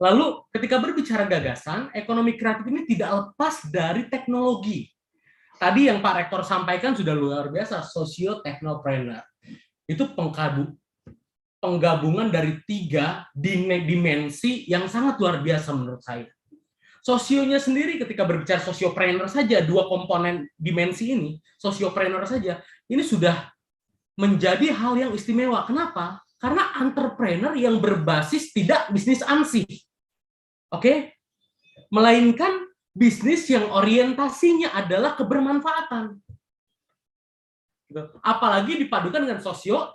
Speaker 5: Lalu ketika berbicara gagasan, ekonomi kreatif ini tidak lepas dari teknologi. Tadi yang Pak Rektor sampaikan sudah luar biasa, socio-technopreneur. Itu penggabungan dari 3 dimensi yang sangat luar biasa menurut saya. Sosionya sendiri ketika berbicara sosiopreneur saja, 2 komponen dimensi ini, sosiopreneur saja, ini sudah menjadi hal yang istimewa. Kenapa? Karena entrepreneur yang berbasis tidak bisnis ansih. Oke? Melainkan bisnis yang orientasinya adalah kebermanfaatan. Apalagi dipadukan dengan sosio,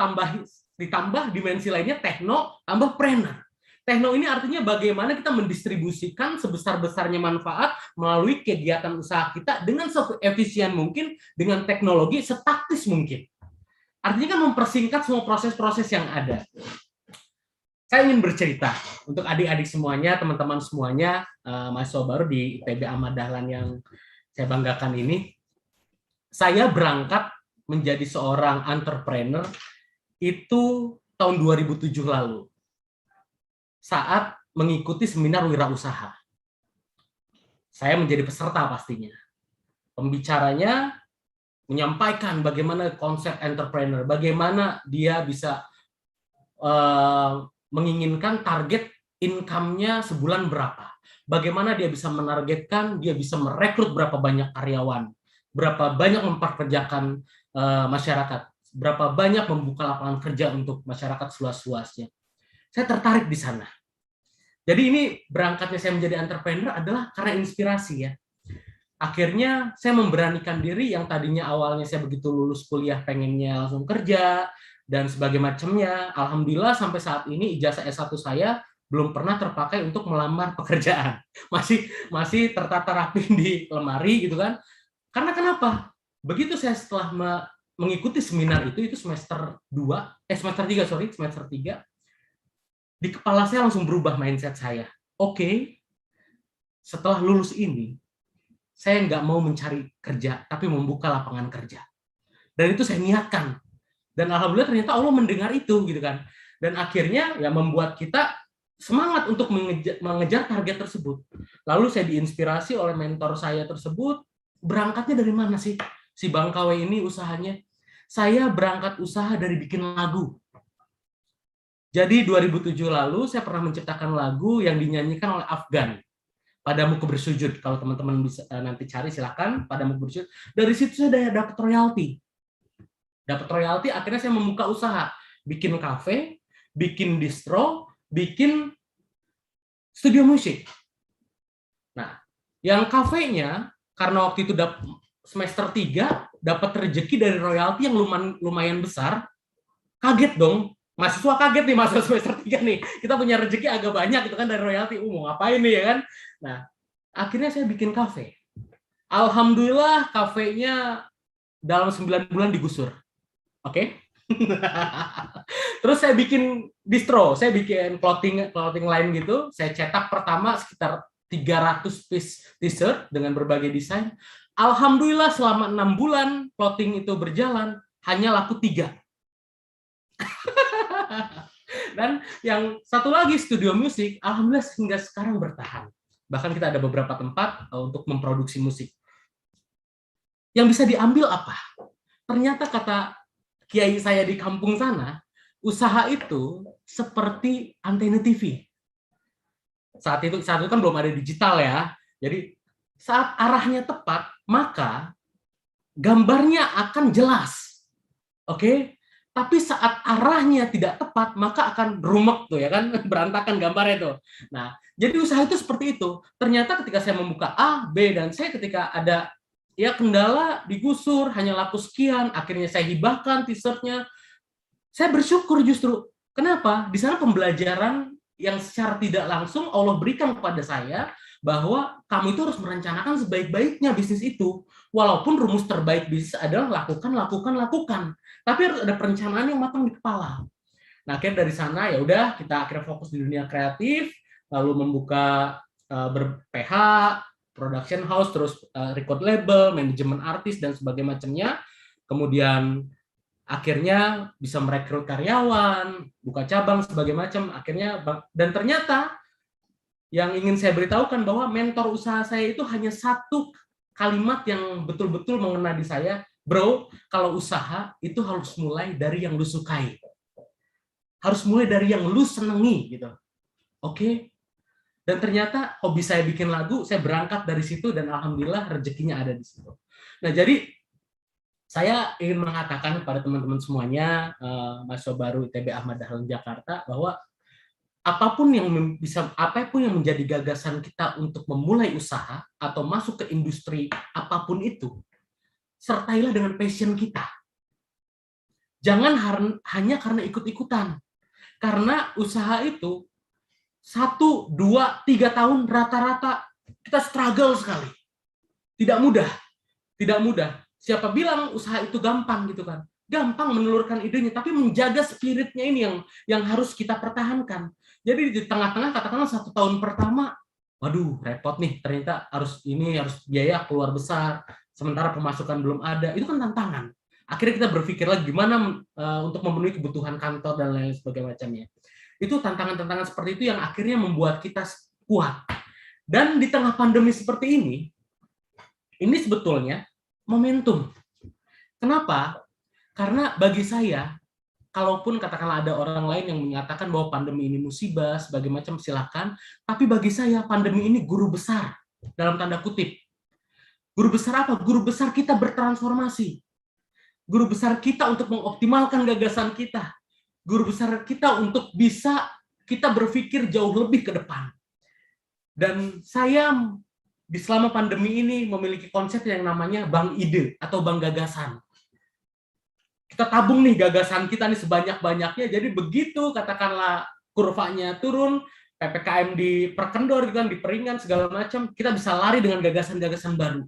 Speaker 5: ditambah dimensi lainnya tekno, tambah preneur. Tekno ini artinya bagaimana kita mendistribusikan sebesar-besarnya manfaat melalui kegiatan usaha kita dengan seefisien mungkin, dengan teknologi setaktis mungkin. Artinya kan mempersingkat semua proses-proses yang ada. saya ingin bercerita untuk adik-adik semuanya, teman-teman semuanya, mahasiswa baru di ITB Ahmad Dahlan yang saya banggakan ini. Saya berangkat menjadi seorang entrepreneur itu tahun 2007 lalu, saat mengikuti seminar wirausaha. Saya menjadi peserta pastinya. Pembicaranya menyampaikan bagaimana konsep entrepreneur, bagaimana dia bisa menginginkan target income-nya sebulan berapa, bagaimana dia bisa menargetkan, dia bisa merekrut berapa banyak karyawan, berapa banyak memperkerjakan masyarakat, berapa banyak membuka lapangan kerja untuk masyarakat seluas-luasnya. Saya tertarik di sana. Jadi ini berangkatnya saya menjadi entrepreneur adalah karena inspirasi ya. Akhirnya saya memberanikan diri yang tadinya awalnya saya begitu lulus kuliah pengennya langsung kerja dan sebagainya macamnya. Alhamdulillah sampai saat ini ijazah S1 saya belum pernah terpakai untuk melamar pekerjaan. Masih tertata rapi di lemari gitu kan. Karena kenapa? Begitu saya setelah mengikuti seminar itu semester 3, di kepala saya langsung berubah mindset saya. Oke, setelah lulus ini, saya nggak mau mencari kerja, tapi membuka lapangan kerja. Dan itu saya niatkan. Dan alhamdulillah ternyata Allah mendengar itu, gitu kan. Dan akhirnya ya membuat kita semangat untuk mengejar target tersebut. Lalu saya diinspirasi oleh mentor saya tersebut. Berangkatnya dari mana sih si Bang KW ini usahanya? Saya berangkat usaha dari bikin lagu. Jadi 2007 lalu saya pernah menciptakan lagu yang dinyanyikan oleh Afgan. Padamu ku bersujud. Kalau teman-teman bisa nanti cari silakan Padamu ku bersujud. Dari situ saya dapat royalti. Akhirnya saya membuka usaha, bikin kafe, bikin distro, bikin studio musik. Nah, yang kafenya karena waktu itu semester 3 dapat rezeki dari royalti yang lumayan besar. Kaget dong. Mahasiswa kaget nih masuk semester 3 nih. Kita punya rezeki agak banyak gitu kan dari royalti. Mau ngapain nih ya kan? Nah, akhirnya saya bikin kafe. Alhamdulillah kafenya dalam 9 bulan digusur. Oke. Terus saya bikin distro, saya bikin clothing line gitu. Saya cetak pertama sekitar 300 piece t-shirt dengan berbagai desain. Alhamdulillah selama 6 bulan clothing itu berjalan hanya laku 3. Dan yang satu lagi studio musik, alhamdulillah hingga sekarang bertahan. Bahkan kita ada beberapa tempat untuk memproduksi musik. Yang bisa diambil apa? Ternyata kata kiai saya di kampung sana, usaha itu seperti antena TV. Saat itu kan belum ada digital ya. Jadi saat arahnya tepat, maka gambarnya akan jelas. Oke? Tapi saat arahnya tidak tepat, maka akan rumek tuh ya kan, berantakan gambarnya tuh. Nah, jadi usaha itu seperti itu. Ternyata ketika saya membuka A, B, dan C, ketika ada ya kendala digusur, hanya laku sekian, akhirnya saya hibahkan t-shirtnya. Saya bersyukur justru. Kenapa? Di sana pembelajaran yang secara tidak langsung Allah berikan kepada saya bahwa kamu itu harus merencanakan sebaik-baiknya bisnis itu. Walaupun rumus terbaik bisnis adalah lakukan. Tapi harus ada perencanaan yang matang di kepala. Nah, akhirnya dari sana ya udah kita akhirnya fokus di dunia kreatif, lalu membuka ber-PH, production house, terus record label, manajemen artis dan sebagainya macamnya. Kemudian akhirnya bisa merekrut karyawan, buka cabang sebagai macam. Akhirnya dan ternyata yang ingin saya beritahukan bahwa mentor usaha saya itu hanya satu kalimat yang betul-betul mengena di saya. Bro, kalau usaha itu harus mulai dari yang lu sukai. Harus mulai dari yang lu senengi gitu. Oke? Dan ternyata hobi saya bikin lagu, saya berangkat dari situ dan alhamdulillah rezekinya ada di situ. Nah, jadi saya ingin mengatakan kepada teman-teman semuanya, mahasiswa baru ITB Ahmad Dahlan Jakarta, bahwa apapun yang menjadi gagasan kita untuk memulai usaha atau masuk ke industri apapun itu, sertailah dengan passion kita. Jangan hanya karena ikut-ikutan. Karena usaha itu 1, 2, 3 tahun rata-rata kita struggle sekali. Tidak mudah. Siapa bilang usaha itu gampang gitu kan? gampang menelurkan idenya, tapi menjaga spiritnya ini yang harus kita pertahankan. Jadi di tengah-tengah katakanlah 1 tahun pertama, waduh repot nih, ternyata harus biaya keluar besar, sementara pemasukan belum ada, itu kan tantangan. Akhirnya kita berpikir lagi gimana untuk memenuhi kebutuhan kantor dan lain sebagainya macamnya. Itu tantangan-tantangan seperti itu yang akhirnya membuat kita kuat. Dan di tengah pandemi seperti ini sebetulnya momentum. Kenapa? Karena bagi saya, kalaupun katakanlah ada orang lain yang mengatakan bahwa pandemi ini musibah, sebagai macam silakan, tapi bagi saya pandemi ini guru besar, dalam tanda kutip. Guru besar apa? Guru besar kita bertransformasi. Guru besar kita untuk mengoptimalkan gagasan kita. Guru besar kita untuk bisa kita berpikir jauh lebih ke depan. Dan saya di selama pandemi ini memiliki konsep yang namanya bank ide atau bank gagasan. Kita tabung nih gagasan kita nih sebanyak-banyaknya, jadi begitu katakanlah kurvanya turun, PPKM diperkendor gitu kan, diperingan segala macam, kita bisa lari dengan gagasan-gagasan baru.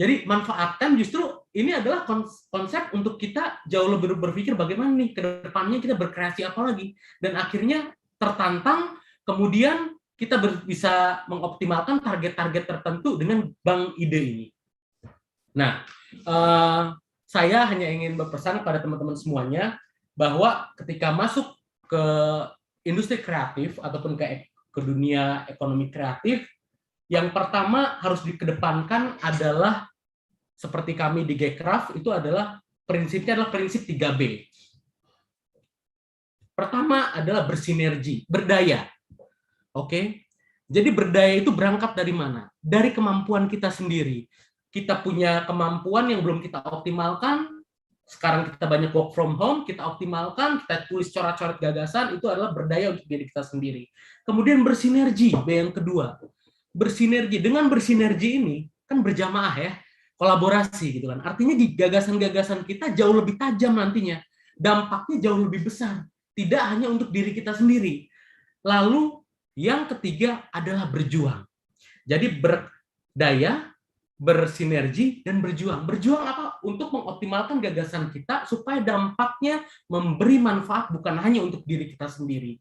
Speaker 5: Jadi manfaatkan justru ini adalah konsep untuk kita jauh lebih berpikir bagaimana nih ke depannya kita berkreasi apa lagi, dan akhirnya tertantang, kemudian kita bisa mengoptimalkan target-target tertentu dengan bank ide ini. Nah, saya hanya ingin berpesan pada teman-teman semuanya bahwa ketika masuk ke industri kreatif ataupun ke dunia ekonomi kreatif, yang pertama harus dikedepankan adalah seperti kami di Gcraft itu adalah prinsipnya adalah prinsip 3B. Pertama adalah bersinergi, berdaya. Oke. Jadi berdaya itu berangkat dari mana? Dari kemampuan kita sendiri. Kita punya kemampuan yang belum kita optimalkan, sekarang kita banyak work from home, kita optimalkan, kita tulis coret-coret gagasan, itu adalah berdaya untuk diri kita sendiri. Kemudian bersinergi, B yang kedua. Bersinergi, dengan bersinergi ini, kan berjamaah ya, kolaborasi gitu kan. Artinya di gagasan-gagasan kita jauh lebih tajam nantinya, dampaknya jauh lebih besar, tidak hanya untuk diri kita sendiri. Lalu yang ketiga adalah berjuang. Jadi berdaya, bersinergi, dan berjuang. Berjuang apa? Untuk mengoptimalkan gagasan kita supaya dampaknya memberi manfaat bukan hanya untuk diri kita sendiri.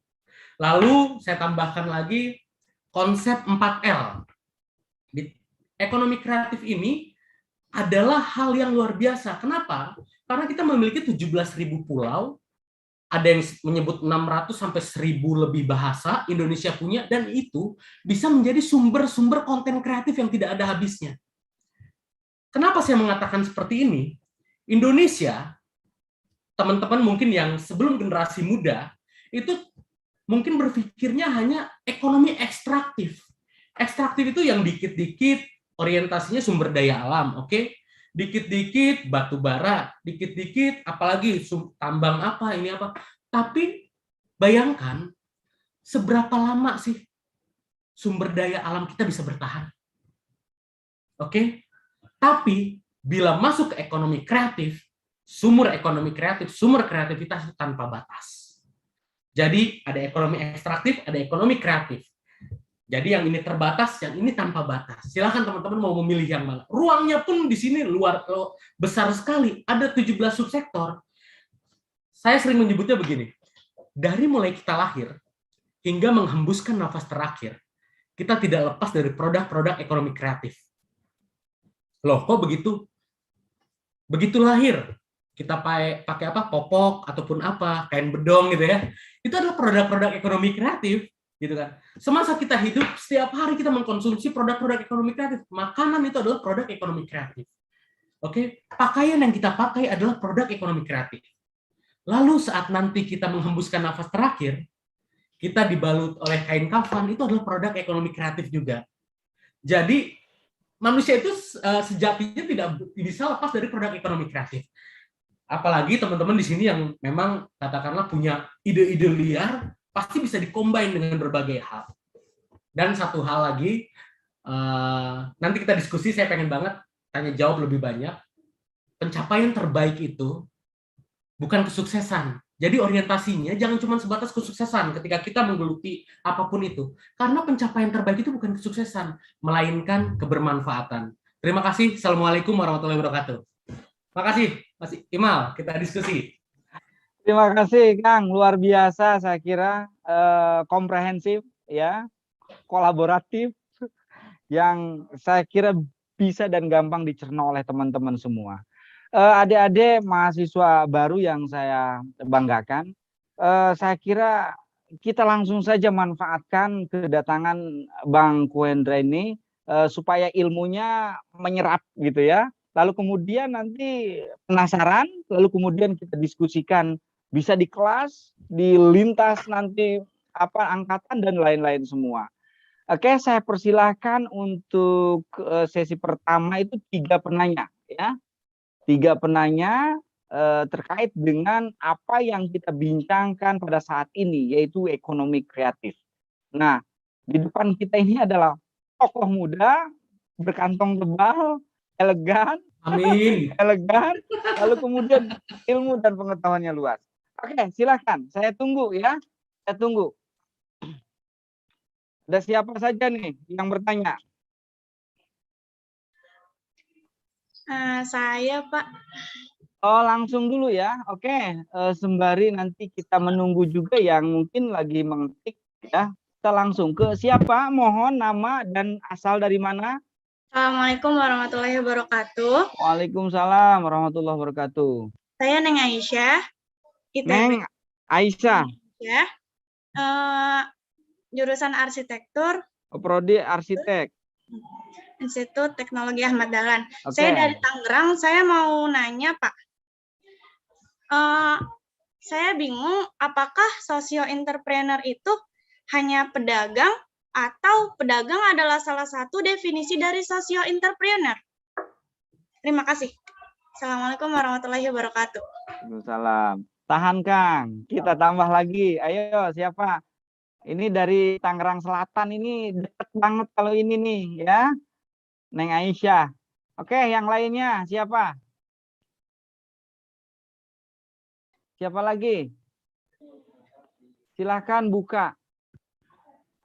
Speaker 5: Lalu saya tambahkan lagi konsep 4L. Di ekonomi kreatif ini adalah hal yang luar biasa. Kenapa? Karena kita memiliki 17.000 pulau, ada yang menyebut 600 sampai 1.000 lebih bahasa Indonesia punya, dan itu bisa menjadi sumber-sumber konten kreatif yang tidak ada habisnya. Kenapa saya mengatakan seperti ini? Indonesia, teman-teman mungkin yang sebelum generasi muda, itu mungkin berpikirnya hanya ekonomi ekstraktif. Ekstraktif itu yang dikit-dikit orientasinya sumber daya alam, oke? Dikit-dikit batu bara, dikit-dikit apalagi tambang apa, ini apa. Tapi bayangkan seberapa lama sih sumber daya alam kita bisa bertahan. Oke? Tapi bila masuk ke ekonomi kreatif, sumber ekonomi kreatif, sumber kreativitas tanpa batas. Jadi ada ekonomi ekstraktif, ada ekonomi kreatif. Jadi yang ini terbatas, yang ini tanpa batas. Silakan teman-teman mau memilih yang mana. Ruangnya pun di sini besar sekali. Ada 17 subsektor. Saya sering menyebutnya begini. Dari mulai kita lahir hingga menghembuskan nafas terakhir, kita tidak lepas dari produk-produk ekonomi kreatif. Loh, kok begitu? Begitu lahir, kita pakai apa? Popok ataupun apa, kain bedong gitu ya. Itu adalah produk-produk ekonomi kreatif. Gitu kan. Semasa kita hidup, setiap hari kita mengkonsumsi produk-produk ekonomi kreatif. Makanan itu adalah produk ekonomi kreatif. Oke, pakaian yang kita pakai adalah produk ekonomi kreatif. Lalu saat nanti kita menghembuskan nafas terakhir, kita dibalut oleh kain kafan, itu adalah produk ekonomi kreatif juga. Jadi manusia itu sejatinya tidak bisa lepas dari produk ekonomi kreatif. Apalagi teman-teman di sini yang memang katakanlah punya ide-ide liar, pasti bisa dikombin dengan berbagai hal. Dan satu hal lagi, nanti kita diskusi, saya pengen banget tanya jawab lebih banyak. Pencapaian terbaik itu bukan kesuksesan. Jadi orientasinya jangan cuma sebatas kesuksesan ketika kita menggeluti apapun itu. Karena pencapaian terbaik itu bukan kesuksesan, melainkan kebermanfaatan. Terima kasih. Assalamualaikum warahmatullahi wabarakatuh. Makasih, Mas Imal, kita diskusi.
Speaker 4: Terima kasih Kang, luar biasa saya kira komprehensif ya, kolaboratif yang saya kira bisa dan gampang dicerna oleh teman-teman semua. Adik-adik mahasiswa baru yang saya banggakan, saya kira kita langsung saja manfaatkan kedatangan Bang Kuendra ini supaya ilmunya menyerap gitu ya. Lalu kemudian nanti penasaran, lalu kemudian kita diskusikan bisa di kelas, di lintas nanti apa angkatan dan lain-lain semua. Oke, saya persilahkan untuk sesi pertama itu 3 penanya ya. 3 penanya terkait dengan apa yang kita bincangkan pada saat ini, yaitu ekonomi kreatif. Nah, di depan kita ini adalah tokoh muda, berkantong tebal, elegan,
Speaker 5: Amin.
Speaker 4: elegan, lalu kemudian ilmu dan pengetahuannya luas. Oke, silakan. Saya tunggu ya. Saya tunggu. Ada siapa saja nih yang bertanya?
Speaker 3: Saya, Pak.
Speaker 4: Oh, langsung dulu ya. Oke, sembari nanti kita menunggu juga yang mungkin lagi mengetik ya. Kita langsung ke siapa? Mohon nama dan asal dari mana?
Speaker 3: Assalamualaikum warahmatullahi wabarakatuh.
Speaker 4: Waalaikumsalam warahmatullahi wabarakatuh.
Speaker 3: Saya Neng Aisyah, ITB
Speaker 4: Neng Aisyah,
Speaker 3: ya. Jurusan arsitektur,
Speaker 4: prodi arsitek.
Speaker 3: Institut Teknologi Ahmad Dahlan.
Speaker 4: Oke.
Speaker 3: Saya dari Tangerang. Saya mau nanya, Pak. Saya bingung, apakah socio-entrepreneur itu hanya pedagang atau pedagang adalah salah satu definisi dari socio-entrepreneur? Terima kasih. Assalamualaikum warahmatullahi wabarakatuh.
Speaker 4: Waalaikumsalam. Tahan Kang, kita tambah lagi. Ayo siapa? Ini dari Tangerang Selatan ini dekat banget kalau ini nih ya. Neng Aisyah. Oke, yang lainnya siapa? Siapa lagi? Silahkan buka.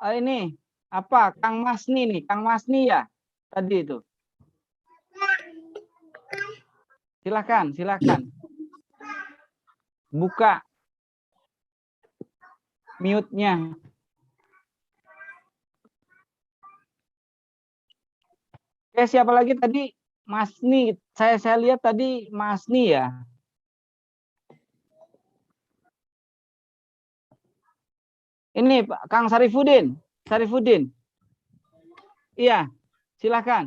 Speaker 4: Ini apa? Kang Masni nih, Kang Masni ya tadi itu. Silahkan, silahkan. Buka mute-nya. Oke, siapa lagi tadi? Masni. Saya lihat tadi Masni ya. Ini Pak Kang Sarifudin. Sarifudin. Iya, silakan.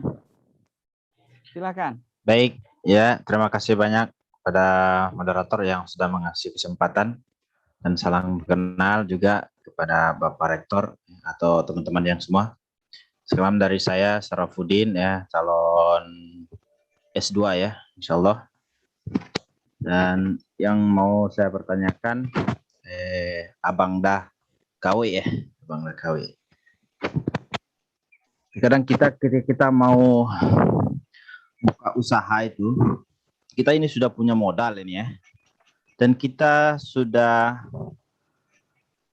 Speaker 4: Silakan.
Speaker 6: Baik, ya terima kasih banyak pada moderator yang sudah mengasih kesempatan dan salam kenal juga kepada Bapak Rektor atau teman-teman yang semua. Salam dari saya Sarafudin ya, calon S2 ya, insya Allah. Dan yang mau saya pertanyakan, Abang Dah KW ya, Abang Dah KW. Kadang kita mau buka usaha itu, kita ini sudah punya modal ini ya, dan kita sudah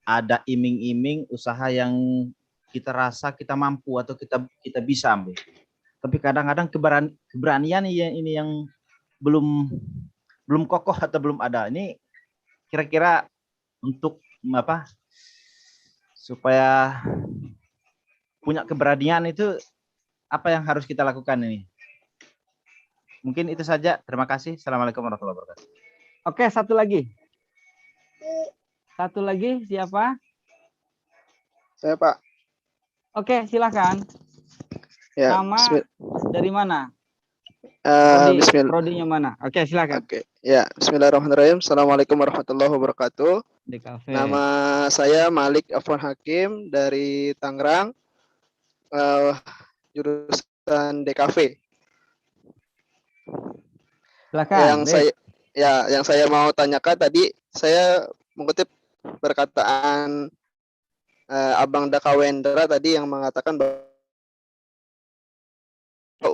Speaker 6: ada iming-iming usaha yang kita rasa kita mampu atau kita bisa ambil. Tapi kadang-kadang keberanian ini yang belum kokoh atau belum ada. Ini kira-kira untuk apa? Supaya punya keberanian itu apa yang harus kita lakukan ini? Mungkin itu saja. Terima kasih. Assalamualaikum warahmatullahi wabarakatuh.
Speaker 4: Oke, satu lagi. Satu lagi siapa?
Speaker 7: Saya Pak.
Speaker 4: Oke, silakan.
Speaker 7: Ya,
Speaker 4: Nama dari mana? Prodinya mana? Oke, silakan.
Speaker 7: Oke. Ya, bismillahirrahmanirrahim. Assalamualaikum warahmatullahi wabarakatuh.
Speaker 4: DKV.
Speaker 7: Nama saya Malik Afwan Hakim dari Tangerang, jurusan DKV.
Speaker 4: Silakan.
Speaker 7: Yang saya mau tanyakan tadi, saya mengutip perkataan Abang Dakawendra tadi yang mengatakan bahwa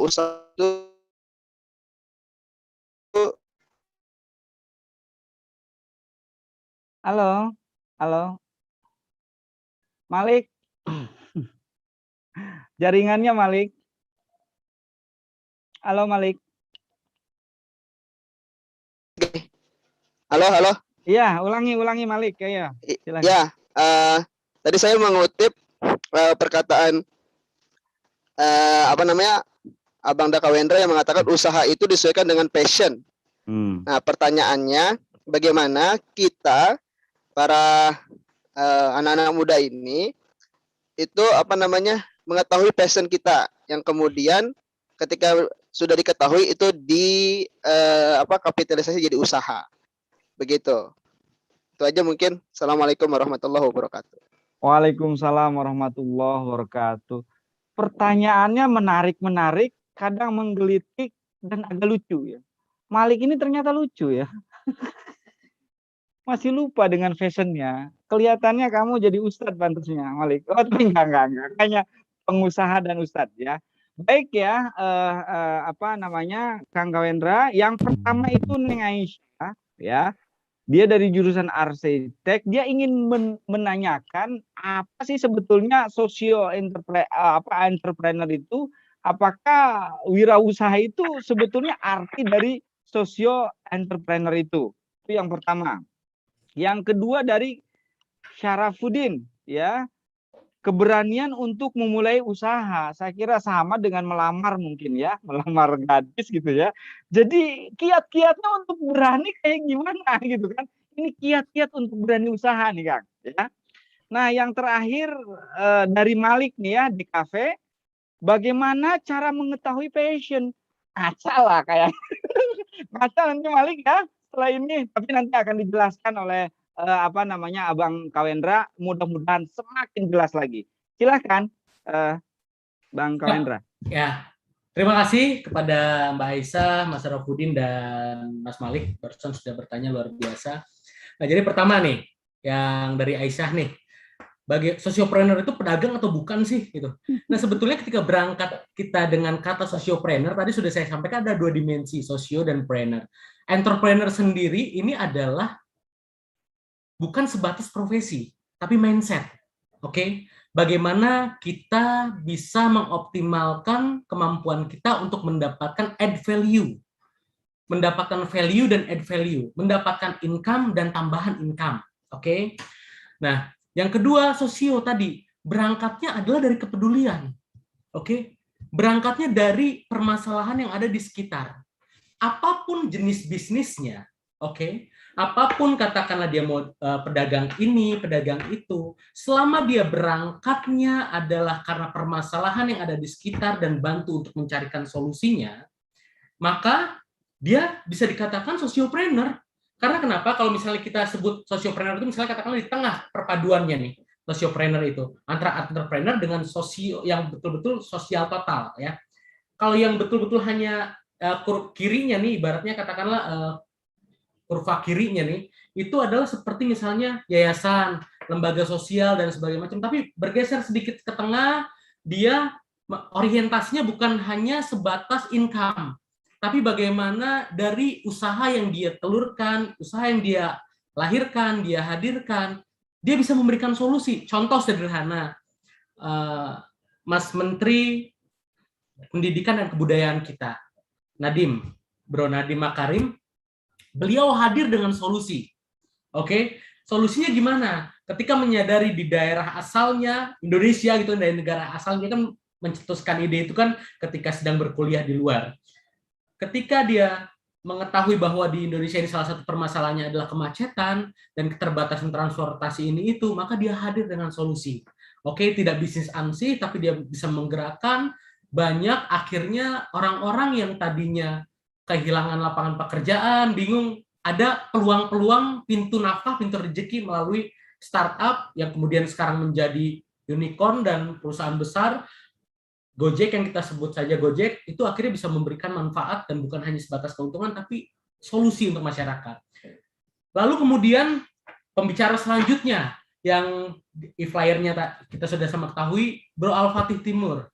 Speaker 7: usaha itu
Speaker 4: Halo. Halo. Malik. Jaringannya Malik. Halo Malik.
Speaker 7: Halo.
Speaker 4: Iya, ulangi Malik. Ya, silakan.
Speaker 7: Ya, tadi saya mengutip perkataan Abang Daka Wendra yang mengatakan usaha itu disesuaikan dengan passion. Nah, pertanyaannya, bagaimana kita para anak-anak muda ini itu mengetahui passion kita, yang kemudian ketika sudah diketahui itu kapitalisasi jadi usaha. Begitu. Itu aja mungkin. Assalamualaikum warahmatullahi wabarakatuh.
Speaker 4: Waalaikumsalam warahmatullahi wabarakatuh. Pertanyaannya menarik, kadang menggelitik dan agak lucu ya. Malik ini ternyata lucu ya. Masih lupa dengan fashionnya. Kelihatannya kamu jadi ustadz pantasnya, Malik. Oh, tapi enggak. Kayaknya pengusaha dan ustadz ya. Baik ya, Kang Kawendra. Yang pertama itu Neng Aisyah ya. Dia dari jurusan arsitek, dia ingin menanyakan apa sih sebetulnya entrepreneur itu, apakah wirausaha itu sebetulnya arti dari socio entrepreneur itu yang pertama. Yang kedua dari Syarafuddin ya, keberanian untuk memulai usaha. Saya kira sama dengan melamar mungkin ya, melamar gadis gitu ya. Jadi kiat-kiatnya untuk berani kayak gimana gitu kan. Ini kiat-kiat untuk berani usaha nih Kang. Ya. Nah yang terakhir dari Malik nih ya di kafe, bagaimana cara mengetahui passion? Ngaca lah kayak. Ngaca nanti Malik ya setelah ini, tapi nanti akan dijelaskan oleh Abang Kawendra, mudah-mudahan semakin jelas lagi. Silakan Bang Kawendra.
Speaker 5: Ya, terima kasih kepada Mbak Aisyah, Mas Syarafuddin dan Mas Malik, barusan sudah bertanya luar biasa. Nah, jadi pertama nih, yang dari Aisyah nih, bagi sosiopreneur itu pedagang atau bukan sih gitu. Nah, sebetulnya ketika berangkat kita dengan kata sosiopreneur, tadi sudah saya sampaikan ada dua dimensi, sosio dan preneur. Entrepreneur sendiri ini adalah bukan sebatas profesi, tapi mindset. Oke, bagaimana kita bisa mengoptimalkan kemampuan kita untuk mendapatkan add value, mendapatkan value dan add value, mendapatkan income dan tambahan income. Oke, nah yang kedua sosio tadi berangkatnya adalah dari kepedulian. Oke, berangkatnya dari permasalahan yang ada di sekitar. Apapun jenis bisnisnya, oke. Apapun katakanlah dia mau pedagang ini, pedagang itu, selama dia berangkatnya adalah karena permasalahan yang ada di sekitar dan bantu untuk mencarikan solusinya, maka dia bisa dikatakan sosiopreneur. Karena kenapa? Kalau misalnya kita sebut sosiopreneur itu misalnya katakanlah di tengah perpaduannya nih, sosiopreneur itu antara entrepreneur dengan sosio yang betul-betul sosial total ya. Kalau yang betul-betul hanya kirinya nih, ibaratnya katakanlah kurva kirinya nih, itu adalah seperti misalnya yayasan, lembaga sosial, dan sebagainya macam. Tapi bergeser sedikit ke tengah, dia orientasinya bukan hanya sebatas income, tapi bagaimana dari usaha yang dia telurkan, usaha yang dia lahirkan, dia hadirkan, dia bisa memberikan solusi. Contoh sederhana, Mas Menteri Pendidikan dan Kebudayaan kita, Nadiem, Bro Nadiem Makarim, beliau hadir dengan solusi. Oke, solusinya gimana? Ketika menyadari di daerah asalnya, Indonesia gitu, dari negara asalnya kan mencetuskan ide itu kan ketika sedang berkuliah di luar. Ketika dia mengetahui bahwa di Indonesia ini salah satu permasalahannya adalah kemacetan dan keterbatasan transportasi ini itu, maka dia hadir dengan solusi. Oke, tidak bisnis ansih, tapi dia bisa menggerakkan banyak akhirnya orang-orang yang tadinya kehilangan lapangan pekerjaan, bingung, ada peluang-peluang pintu nafkah, pintu rezeki melalui startup yang kemudian sekarang menjadi unicorn dan perusahaan besar. Gojek yang kita sebut saja Gojek, itu akhirnya bisa memberikan manfaat dan bukan hanya sebatas keuntungan, tapi solusi untuk masyarakat. Lalu kemudian pembicara selanjutnya, yang e-flyernya kita sudah sama ketahui, Bro Al-Fatih Timur.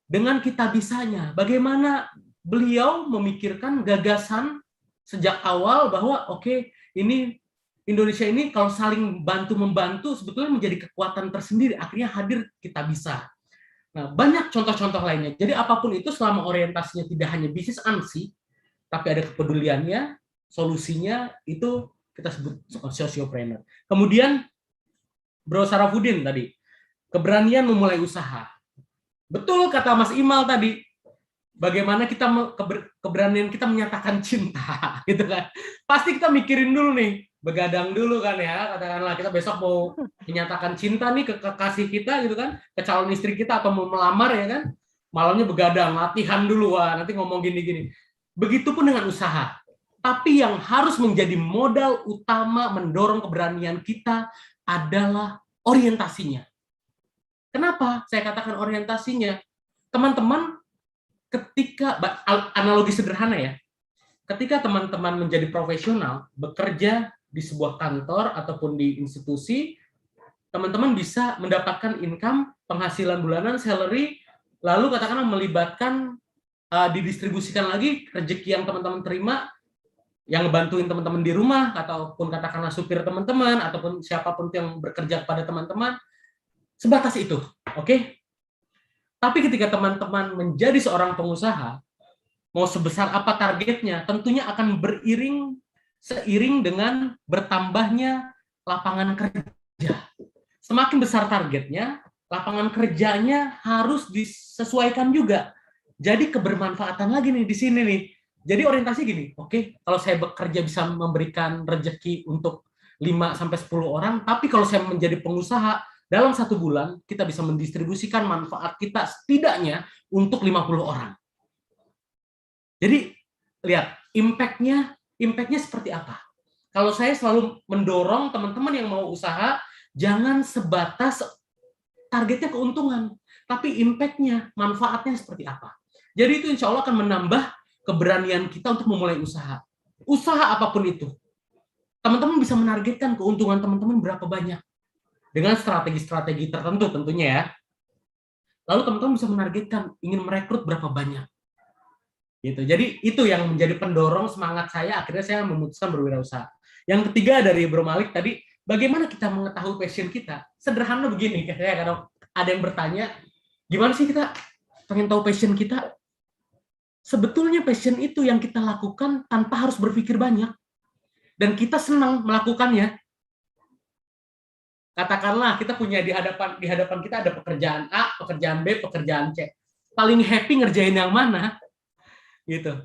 Speaker 5: Dengan kita bisanya, bagaimana beliau memikirkan gagasan sejak awal bahwa oke, ini Indonesia ini kalau saling bantu-membantu sebetulnya menjadi kekuatan tersendiri, akhirnya hadir kita bisa. Nah, banyak contoh-contoh lainnya. Jadi apapun itu selama orientasinya tidak hanya bisnis ansih, tapi ada kepeduliannya, solusinya itu kita sebut sociopreneur. Kemudian Bro Sarafuddin tadi, keberanian memulai usaha. Betul kata Mas Imal tadi, bagaimana kita keberanian kita menyatakan cinta, gitu kan? Pasti kita mikirin dulu nih, begadang dulu kan ya, katakanlah kita besok mau menyatakan cinta nih ke kekasih kita gitu kan, ke calon istri kita atau mau melamar ya kan, malamnya begadang, latihan dulu, wah nanti ngomong gini-gini. Begitupun dengan usaha. Tapi yang harus menjadi modal utama mendorong keberanian kita adalah orientasinya. Kenapa saya katakan orientasinya? Teman-teman, ketika analogi sederhana ya, ketika teman-teman menjadi profesional, bekerja di sebuah kantor ataupun di institusi, teman-teman bisa mendapatkan income, penghasilan bulanan, salary, lalu katakanlah melibatkan, didistribusikan lagi rezeki yang teman-teman terima, yang ngebantuin teman-teman di rumah, ataupun katakanlah supir teman-teman, ataupun siapapun yang bekerja kepada teman-teman, sebatas itu, oke? Tapi ketika teman-teman menjadi seorang pengusaha, mau sebesar apa targetnya, tentunya akan seiring dengan bertambahnya lapangan kerja. Semakin besar targetnya, lapangan kerjanya harus disesuaikan juga. Jadi kebermanfaatan lagi nih di sini nih. Jadi orientasi gini, oke, kalau saya bekerja bisa memberikan rezeki untuk 5-10 orang, tapi kalau saya menjadi pengusaha, dalam 1 bulan kita bisa mendistribusikan manfaat kita setidaknya untuk 50 orang. Jadi lihat impact-nya seperti apa. Kalau saya selalu mendorong teman-teman yang mau usaha, jangan sebatas targetnya keuntungan, tapi impact-nya, manfaatnya seperti apa. Jadi itu insya Allah akan menambah keberanian kita untuk memulai usaha. Usaha apapun itu. Teman-teman bisa menargetkan keuntungan teman-teman berapa banyak. Dengan strategi-strategi tertentu tentunya ya. Lalu teman-teman bisa menargetkan ingin merekrut berapa banyak. Gitu. Jadi itu yang menjadi pendorong semangat saya, akhirnya saya memutuskan berwirausaha. Yang ketiga dari Bro Malik tadi, bagaimana kita mengetahui passion kita? Sederhana begini, kalau ada yang bertanya, gimana sih kita pengen tahu passion kita? Sebetulnya passion itu yang kita lakukan tanpa harus berpikir banyak. Dan kita senang melakukannya. Katakanlah kita punya di hadapan kita ada pekerjaan A, pekerjaan B, pekerjaan C. Paling happy ngerjain yang mana? Gitu.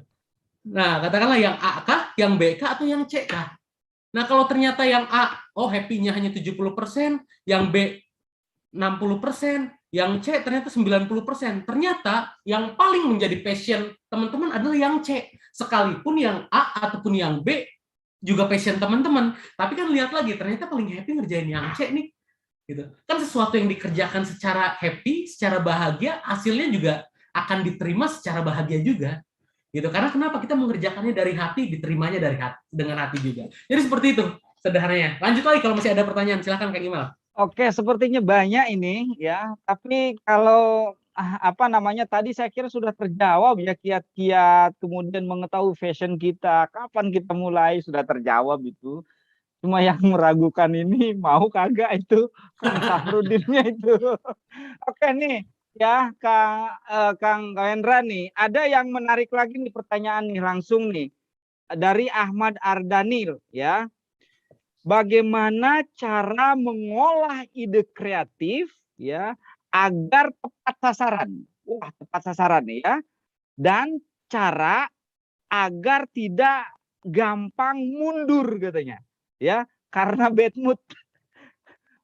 Speaker 5: Nah, katakanlah yang A kah, yang B kah, atau yang C kah? Nah, kalau ternyata yang A, happy-nya hanya 70%, yang B 60%, yang C ternyata 90%. Ternyata yang paling menjadi passion teman-teman adalah yang C. Sekalipun yang A ataupun yang B juga passion teman-teman. Tapi kan lihat lagi, ternyata paling happy ngerjain yang C nih. Gitu. Kan sesuatu yang dikerjakan secara happy, secara bahagia, hasilnya juga akan diterima secara bahagia juga. Gitu. Karena kenapa kita mengerjakannya dari hati, diterimanya dari hati, dengan hati juga. Jadi seperti itu sederhananya. Lanjut lagi kalau masih ada pertanyaan, silakan Kang Imal.
Speaker 4: Oke, sepertinya banyak ini ya. Tapi kalau tadi saya kira sudah terjawab ya, kiat-kiat kemudian mengetahui fashion kita, kapan kita mulai sudah terjawab itu. Cuma yang meragukan ini mau kagak itu Kang Safrudinnya itu. Oke nih ya Kang Wendra nih, ada yang menarik lagi nih pertanyaan nih langsung nih dari Ahmad Ardanil ya. Bagaimana cara mengolah ide kreatif ya agar tepat sasaran? Wah, tepat sasaran ya. Dan cara agar tidak gampang mundur katanya. Ya, karena bad mood.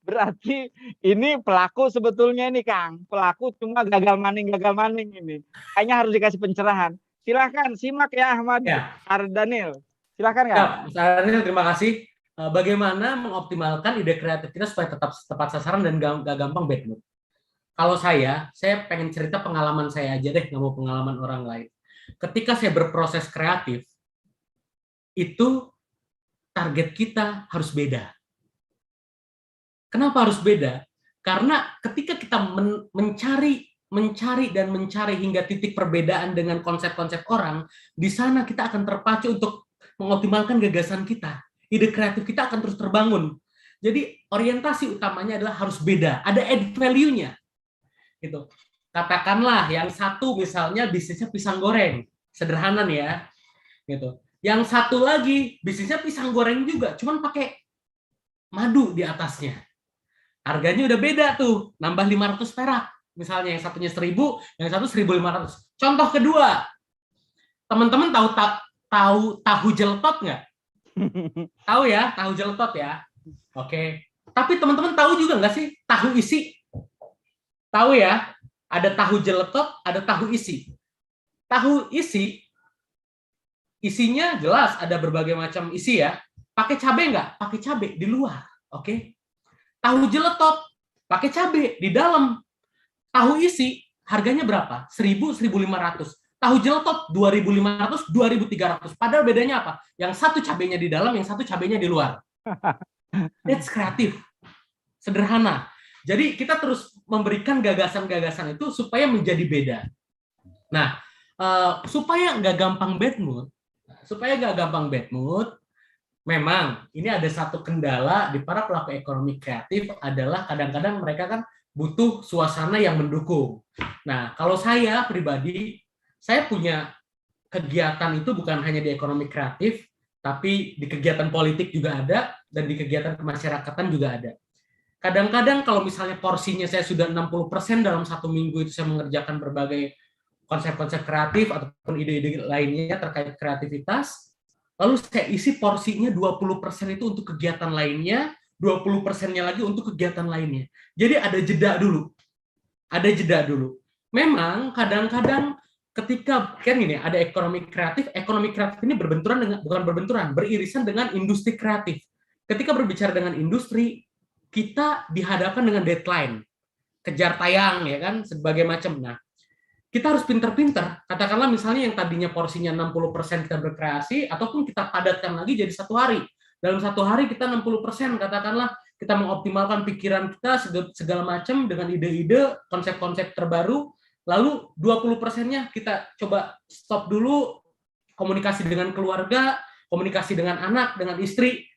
Speaker 4: Berarti ini pelaku sebetulnya ini Kang. Pelaku cuma gagal maning ini. Kayaknya harus dikasih pencerahan. Silakan simak ya Ahmad Ardanil. Silakan Kang.
Speaker 5: Mas Ardanil, terima kasih. Bagaimana mengoptimalkan ide kreatif kita supaya tetap tepat sasaran dan gak gampang bad mood. Kalau saya pengen cerita pengalaman saya aja deh, nggak mau pengalaman orang lain. Ketika saya berproses kreatif, itu target kita harus beda. Kenapa harus beda? Karena ketika kita mencari hingga titik perbedaan dengan konsep-konsep orang, di sana kita akan terpacu untuk mengoptimalkan gagasan kita. Ide kreatif kita akan terus terbangun. Jadi orientasi utamanya adalah harus beda, ada add value-nya. Gitu. Katakanlah yang satu misalnya bisnisnya pisang goreng, sederhana nih ya. Gitu. Yang satu lagi bisnisnya pisang goreng juga, cuman pakai madu di atasnya. Harganya udah beda tuh, nambah 500 perak. Misalnya yang satunya 1.000, yang satu 1.500. Contoh kedua, teman-teman tahu jeletot nggak? Tahu ya, tahu jeletot ya. Oke. Tapi teman-teman tahu juga nggak sih tahu isi? Tahu ya, ada tahu jeletot, ada tahu isi. Tahu isi, isinya jelas ada berbagai macam isi ya. Pakai cabai nggak? Pakai cabai di luar. Oke. Tahu jeletot, pakai cabai di dalam. Tahu isi, harganya berapa? 1.000, 1.500. Tahu jeletot 2.500, 2.300. Padahal bedanya apa? Yang satu cabainya di dalam, yang satu cabainya di luar. That's kreatif. Sederhana. Jadi kita terus memberikan gagasan-gagasan itu supaya menjadi beda. Nah, supaya nggak gampang bad mood, memang ini ada satu kendala di para pelaku ekonomi kreatif adalah kadang-kadang mereka kan butuh suasana yang mendukung. Nah, kalau saya pribadi, saya punya kegiatan itu bukan hanya di ekonomi kreatif, tapi di kegiatan politik juga ada, dan di kegiatan kemasyarakatan juga ada. Kadang-kadang kalau misalnya porsinya saya sudah 60% dalam satu minggu itu saya mengerjakan berbagai konsep-konsep kreatif ataupun ide-ide lainnya terkait kreativitas, lalu saya isi porsinya 20% itu untuk kegiatan lainnya, 20%-nya lagi untuk kegiatan lainnya. Jadi ada jeda dulu. Memang kadang-kadang ketika kan gini, ada ekonomi kreatif ini beririsan dengan industri kreatif. Ketika berbicara dengan industri, kita dihadapkan dengan deadline, kejar tayang ya kan, sebagai macam. Nah, kita harus pinter-pinter. Katakanlah misalnya yang tadinya porsinya 60% kita berkreasi, ataupun kita padatkan lagi jadi satu hari. Dalam satu hari kita 60%, katakanlah kita mengoptimalkan pikiran kita segala macam dengan ide-ide, konsep-konsep terbaru, lalu 20%-nya kita coba stop dulu, komunikasi dengan keluarga, komunikasi dengan anak, dengan istri,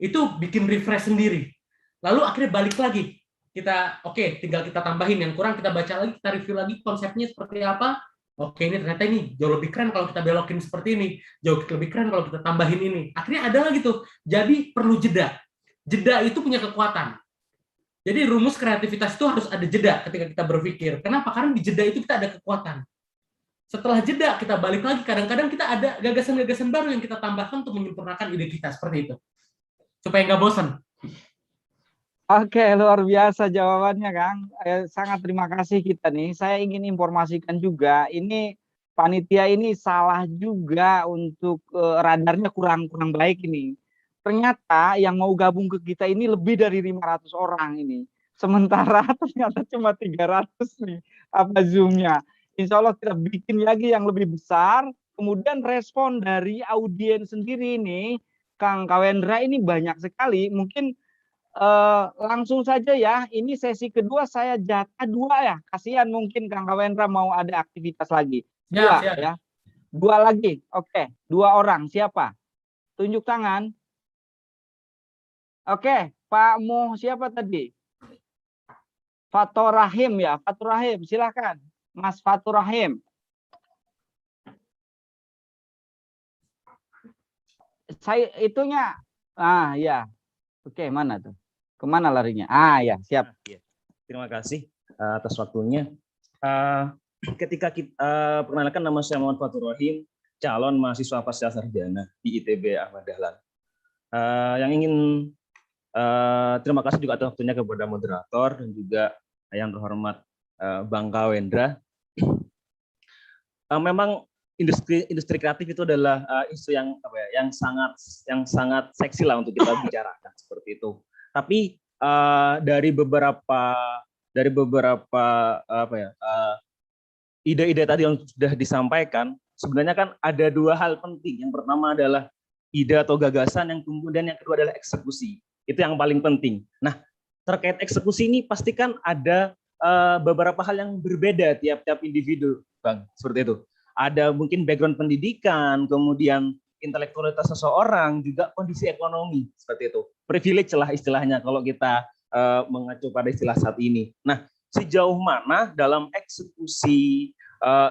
Speaker 5: itu bikin refresh sendiri. Lalu akhirnya balik lagi. Kita tinggal kita tambahin yang kurang, kita baca lagi, kita review lagi konsepnya seperti apa. Ini ternyata ini jauh lebih keren kalau kita belokin seperti ini, jauh lebih keren kalau kita tambahin ini. Akhirnya ada lagi tuh. Jadi perlu jeda. Jeda itu punya kekuatan. Jadi rumus kreativitas itu harus ada jeda ketika kita berpikir. Kenapa? Karena di jeda itu kita ada kekuatan. Setelah jeda kita balik lagi, kadang-kadang kita ada gagasan-gagasan baru yang kita tambahkan untuk menyempurnakan ide kita seperti itu. Supaya nggak bosan.
Speaker 4: Oke, luar biasa jawabannya, Kang. Sangat terima kasih kita nih. Saya ingin informasikan juga, ini panitia ini salah juga untuk radarnya kurang baik ini. Ternyata yang mau gabung ke kita ini lebih dari 500 orang ini. Sementara ternyata cuma 300 nih Zoom-nya. Insya Allah kita bikin lagi yang lebih besar. Kemudian respon dari audiens sendiri ini, Kang Kawendra, ini banyak sekali. Mungkin langsung saja ya, ini sesi kedua saya jatah 2 ya. Kasihan mungkin Kang Kawendra mau ada aktivitas lagi. 2 ya. 2 lagi. Oke, 2 orang. Siapa? Tunjuk tangan. Oke, Pak Mo siapa tadi? Fatur Rahim ya, Fatur Rahim, silakan. Mas Fatur Rahim. Saya itunya, ya. Oke, mana tuh? Kemana larinya? Ya, siap.
Speaker 8: Terima kasih atas waktunya. Ketika kita perkenalkan, nama saya Muhammad Fatur Rahim, calon mahasiswa pasca sarjana di ITB Ahmad Dahlan. Yang ingin terima kasih juga atas waktunya kepada moderator dan juga yang terhormat Bang Kawendra. Memang industri kreatif itu adalah isu yang sangat seksi lah untuk kita bicarakan seperti itu. Tapi dari beberapa ide-ide tadi yang sudah disampaikan, sebenarnya kan ada 2 hal penting. Yang pertama adalah ide atau gagasan, yang kemudian yang kedua adalah eksekusi. Itu yang paling penting. Nah, terkait eksekusi ini pastikan ada beberapa hal yang berbeda tiap-tiap individu, Bang, seperti itu. Ada mungkin background pendidikan, kemudian intelektualitas seseorang, juga kondisi ekonomi, seperti itu. Privilege lah istilahnya kalau kita mengacu pada istilah saat ini. Nah, sejauh mana dalam eksekusi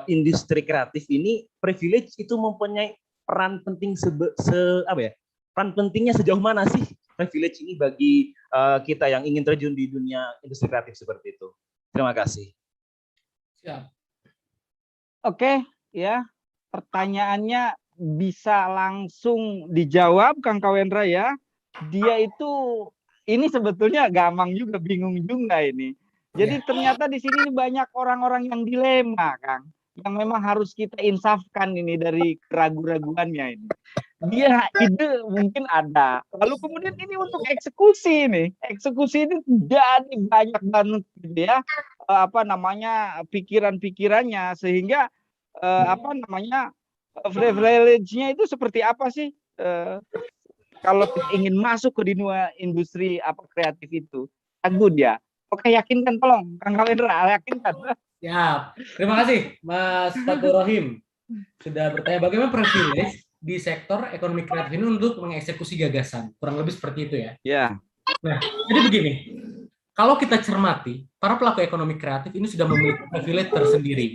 Speaker 8: industri kreatif ini privilege itu mempunyai peran penting peran pentingnya sejauh mana sih privilege ini bagi kita yang ingin terjun di dunia industri kreatif seperti itu. Terima kasih.
Speaker 5: Siap.
Speaker 4: Oke, ya. Pertanyaannya bisa langsung dijawab Kang Kawendra ya. Dia itu ini sebetulnya gampang juga, bingung juga ini. Jadi ternyata di sini banyak orang-orang yang dilema, Kang, yang memang harus kita insafkan ini dari keraguan-raguannya ini. Dia ide mungkin ada, lalu kemudian ini untuk eksekusi ini jadi banyak banget gitu ya, pikiran-pikirannya, sehingga privilege-nya itu seperti apa sih kalau ingin masuk ke dunia industri kreatif itu, ragu dia. Oke, yakinkan tolong Kang Kawendra, yakinkan.
Speaker 5: Ya, terima kasih Mas Fatur Rohim sudah bertanya bagaimana privilege di sektor ekonomi kreatif ini untuk mengeksekusi gagasan, kurang lebih seperti itu ya.
Speaker 4: Ya.
Speaker 5: Nah, jadi begini, kalau kita cermati, para pelaku ekonomi kreatif ini sudah memiliki privilege tersendiri.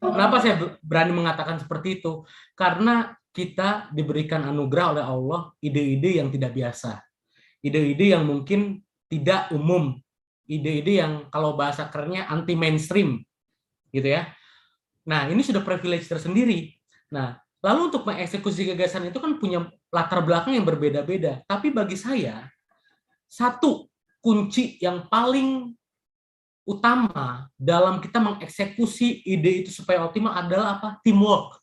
Speaker 5: Kenapa saya berani mengatakan seperti itu? Karena kita diberikan anugerah oleh Allah ide-ide yang tidak biasa, ide-ide yang mungkin tidak umum, ide-ide yang kalau bahasa kerennya anti mainstream, gitu ya. Nah, ini sudah privilege tersendiri. Nah, lalu untuk mengeksekusi gagasan itu kan punya latar belakang yang berbeda-beda. Tapi bagi saya, satu kunci yang paling utama dalam kita mengeksekusi ide itu supaya optimal adalah apa? Teamwork.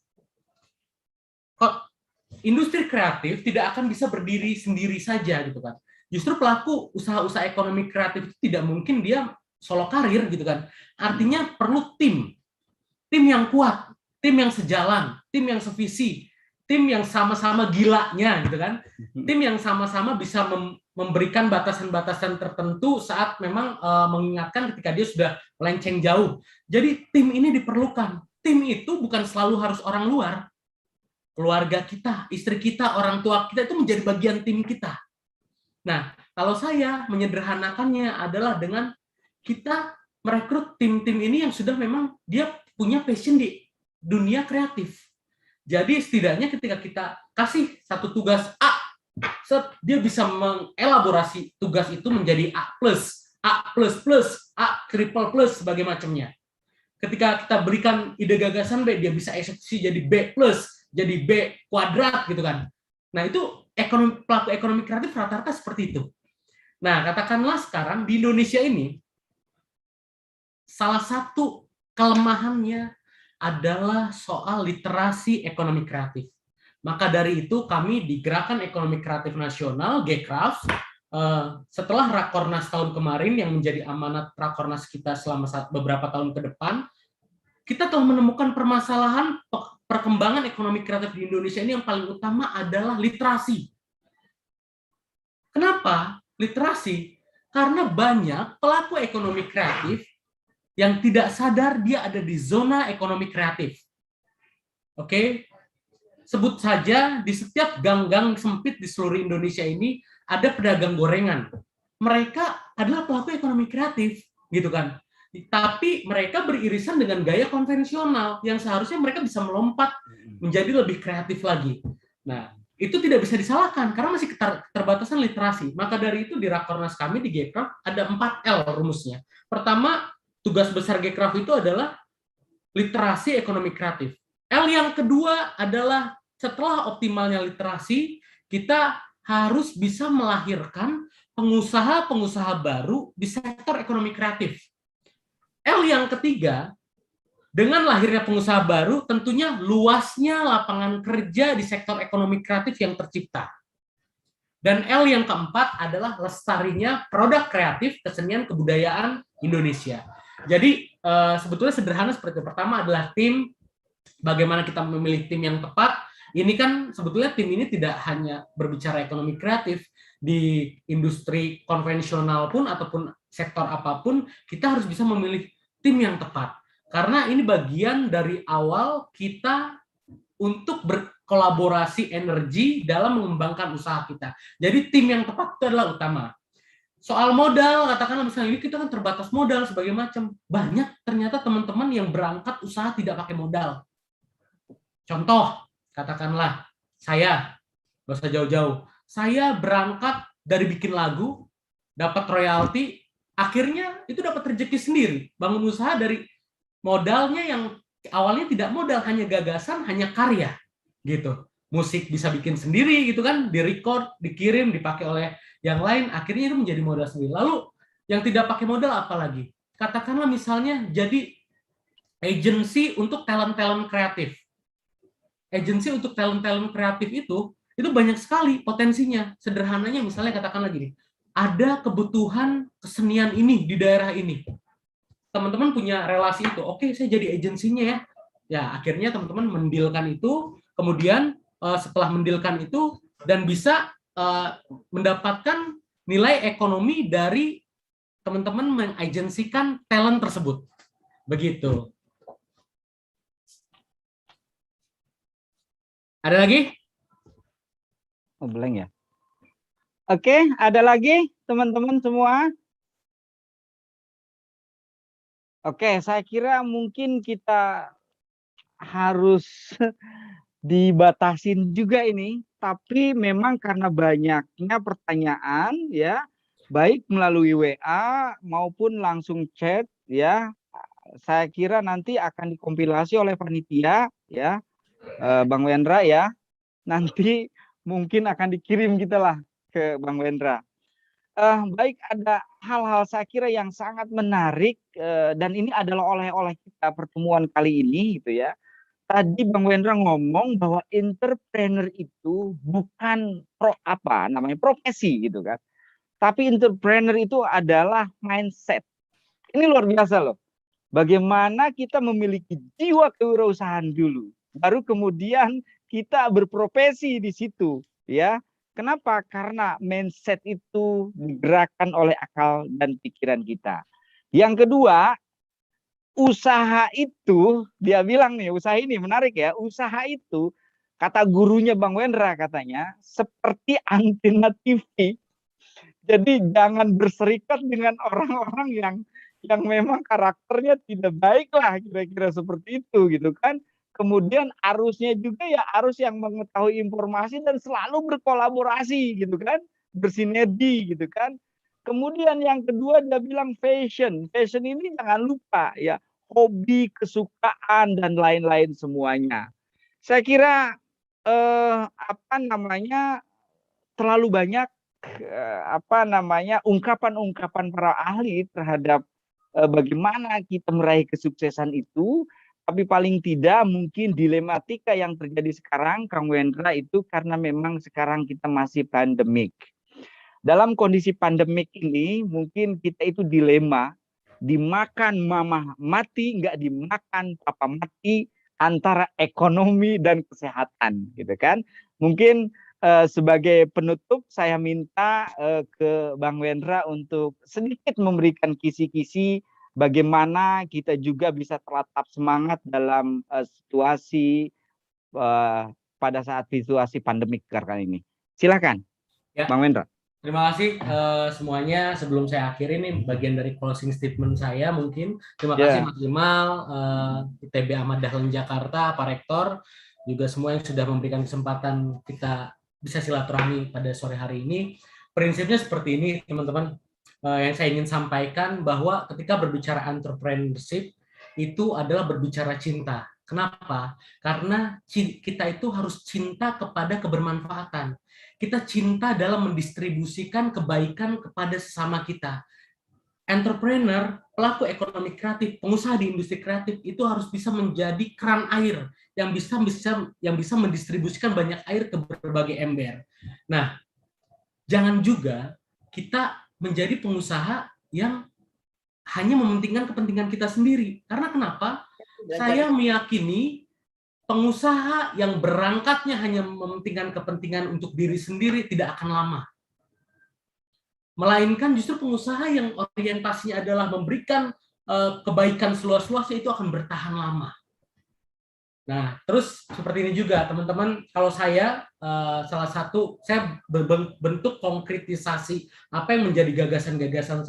Speaker 5: Industri kreatif tidak akan bisa berdiri sendiri saja gitu kan. Justru pelaku usaha-usaha ekonomi kreatif itu tidak mungkin dia solo karir gitu kan. Artinya perlu tim yang kuat, tim yang sejalan, tim yang sevisi, tim yang sama-sama gilanya gitu kan. Tim yang sama-sama bisa memberikan batasan-batasan tertentu saat memang mengingatkan ketika dia sudah melenceng jauh. Jadi tim ini diperlukan. Tim itu bukan selalu harus orang luar. Keluarga kita, istri kita, orang tua kita itu menjadi bagian tim kita. Nah, kalau saya menyederhanakannya adalah dengan kita merekrut tim-tim ini yang sudah memang dia punya passion di dunia kreatif. Jadi setidaknya ketika kita kasih satu tugas A, dia bisa mengelaborasi tugas itu menjadi A+, A++, A triple+, sebagai macamnya. Ketika kita berikan ide gagasan B, dia bisa eksekusi jadi B+, jadi B kuadrat gitu kan. Nah, itu pelaku ekonomi kreatif rata-rata seperti itu. Nah, katakanlah sekarang di Indonesia ini salah satu kelemahannya adalah soal literasi ekonomi kreatif. Maka dari itu kami di Gerakan Ekonomi Kreatif Nasional, Gkraf, setelah Rakornas tahun kemarin yang menjadi amanat Rakornas kita selama beberapa tahun ke depan, kita telah menemukan permasalahan perkembangan ekonomi kreatif di Indonesia ini yang paling utama adalah literasi. Kenapa literasi? Karena banyak pelaku ekonomi kreatif yang tidak sadar dia ada di zona ekonomi kreatif. Oke? Sebut saja di setiap gang-gang sempit di seluruh Indonesia ini ada pedagang gorengan. Mereka adalah pelaku ekonomi kreatif, gitu kan. Tapi mereka beririsan dengan gaya konvensional yang seharusnya mereka bisa melompat menjadi lebih kreatif lagi. Nah, itu tidak bisa disalahkan karena masih keterbatasan literasi. Maka dari itu di Rakornas kami di Gkraf ada 4L rumusnya. Pertama, tugas besar Gkraf itu adalah literasi ekonomi kreatif. L yang kedua adalah setelah optimalnya literasi, kita harus bisa melahirkan pengusaha-pengusaha baru di sektor ekonomi kreatif. L yang ketiga, dengan lahirnya pengusaha baru, tentunya luasnya lapangan kerja di sektor ekonomi kreatif yang tercipta. Dan L yang keempat adalah lestarinya produk kreatif, kesenian, kebudayaan Indonesia. Jadi sebetulnya sederhana seperti itu. Pertama adalah tim, bagaimana kita memilih tim yang tepat. Ini kan sebetulnya tim ini tidak hanya berbicara ekonomi kreatif, di industri konvensional pun ataupun sektor apapun, kita harus bisa memilih tim yang tepat. Karena ini bagian dari awal kita untuk berkolaborasi energi dalam mengembangkan usaha kita. Jadi tim yang tepat itu adalah utama. Soal modal, katakanlah misalnya ini kita kan terbatas modal sebagai macam. Banyak ternyata teman-teman yang berangkat usaha tidak pakai modal. Contoh, katakanlah saya, nggak usah jauh-jauh, saya berangkat dari bikin lagu, dapat royalti, akhirnya itu dapat rezeki sendiri, bangun usaha dari modalnya yang awalnya tidak modal, hanya gagasan, hanya karya, gitu. Musik bisa bikin sendiri, gitu kan, direcord, dikirim, dipakai oleh yang lain, akhirnya itu menjadi modal sendiri. Lalu yang tidak pakai modal apa lagi? Katakanlah misalnya jadi agensi untuk talent-talent kreatif. Agensi untuk talent-talent kreatif itu banyak sekali potensinya. Sederhananya misalnya katakanlah gini, ada kebutuhan kesenian ini di daerah ini. Teman-teman punya relasi itu, oke, saya jadi agensinya ya. Ya, akhirnya teman-teman mendilkan itu, kemudian setelah mendilkan itu dan bisa mendapatkan nilai ekonomi dari teman-teman mengagensikan talent tersebut. Begitu. Ada lagi?
Speaker 4: Oh, blank ya. Oke, ada lagi teman-teman semua? Oke, saya kira mungkin kita harus dibatasin juga ini, tapi memang karena banyaknya pertanyaan ya, baik melalui WA maupun langsung chat ya, saya kira nanti akan dikompilasi oleh panitia ya, Bang Wendra ya, nanti mungkin akan dikirim kita lah ke Bang Wendra. Baik, ada hal-hal saya kira yang sangat menarik dan ini adalah oleh-oleh kita pertemuan kali ini gitu ya. Tadi Bang Wendra ngomong bahwa entrepreneur itu bukan profesi gitu kan. Tapi entrepreneur itu adalah mindset. Ini luar biasa loh. Bagaimana kita memiliki jiwa kewirausahaan dulu, baru kemudian kita berprofesi di situ ya. Kenapa? Karena mindset itu digerakkan oleh akal dan pikiran kita. Yang kedua, usaha itu, dia bilang nih, usaha ini menarik ya, usaha itu, kata gurunya Bang Wendra katanya, seperti antena TV. Jadi jangan berserikat dengan orang-orang yang memang karakternya tidak baik lah, kira-kira seperti itu gitu kan. Kemudian arusnya juga ya arus yang mengetahui informasi dan selalu berkolaborasi gitu kan, bersinergi gitu kan. Kemudian yang kedua dia bilang fashion. Fashion ini jangan lupa ya, hobi, kesukaan dan lain-lain semuanya. Saya kira terlalu banyak ungkapan-ungkapan para ahli terhadap bagaimana kita meraih kesuksesan itu, tapi paling tidak mungkin dilematika yang terjadi sekarang, Kang Wendra, itu karena memang sekarang kita masih pandemik. Dalam kondisi pandemik ini mungkin kita itu dilema, dimakan mama mati, nggak dimakan papa mati, antara ekonomi dan kesehatan gitu kan. Mungkin sebagai penutup saya minta ke Bang Wendra untuk sedikit memberikan kisi-kisi bagaimana kita juga bisa tetap semangat dalam situasi pada saat situasi pandemik sekarang ini. Silakan, ya. Bang Wendra.
Speaker 5: Terima kasih semuanya. Sebelum saya akhiri ini bagian dari closing statement saya mungkin. Terima kasih Mas Gimal, ITB Ahmad Dahlan Jakarta, Pak Rektor, juga semua yang sudah memberikan kesempatan kita bisa silaturahmi pada sore hari ini. Prinsipnya seperti ini teman-teman, yang saya ingin sampaikan bahwa ketika berbicara entrepreneurship itu adalah berbicara cinta. Kenapa? Karena kita itu harus cinta kepada kebermanfaatan. Kita cinta dalam mendistribusikan kebaikan kepada sesama kita. Entrepreneur, pelaku ekonomi kreatif, pengusaha di industri kreatif itu harus bisa menjadi keran air yang bisa mendistribusikan banyak air ke berbagai ember. Nah, jangan juga kita menjadi pengusaha yang hanya mementingkan kepentingan kita sendiri. Karena kenapa? Saya meyakini pengusaha yang berangkatnya hanya mementingkan kepentingan untuk diri sendiri tidak akan lama. Melainkan justru pengusaha yang orientasinya adalah memberikan kebaikan seluas-luasnya itu akan bertahan lama. Nah, terus seperti ini juga teman-teman, kalau saya saya bentuk konkretisasi apa yang menjadi gagasan-gagasan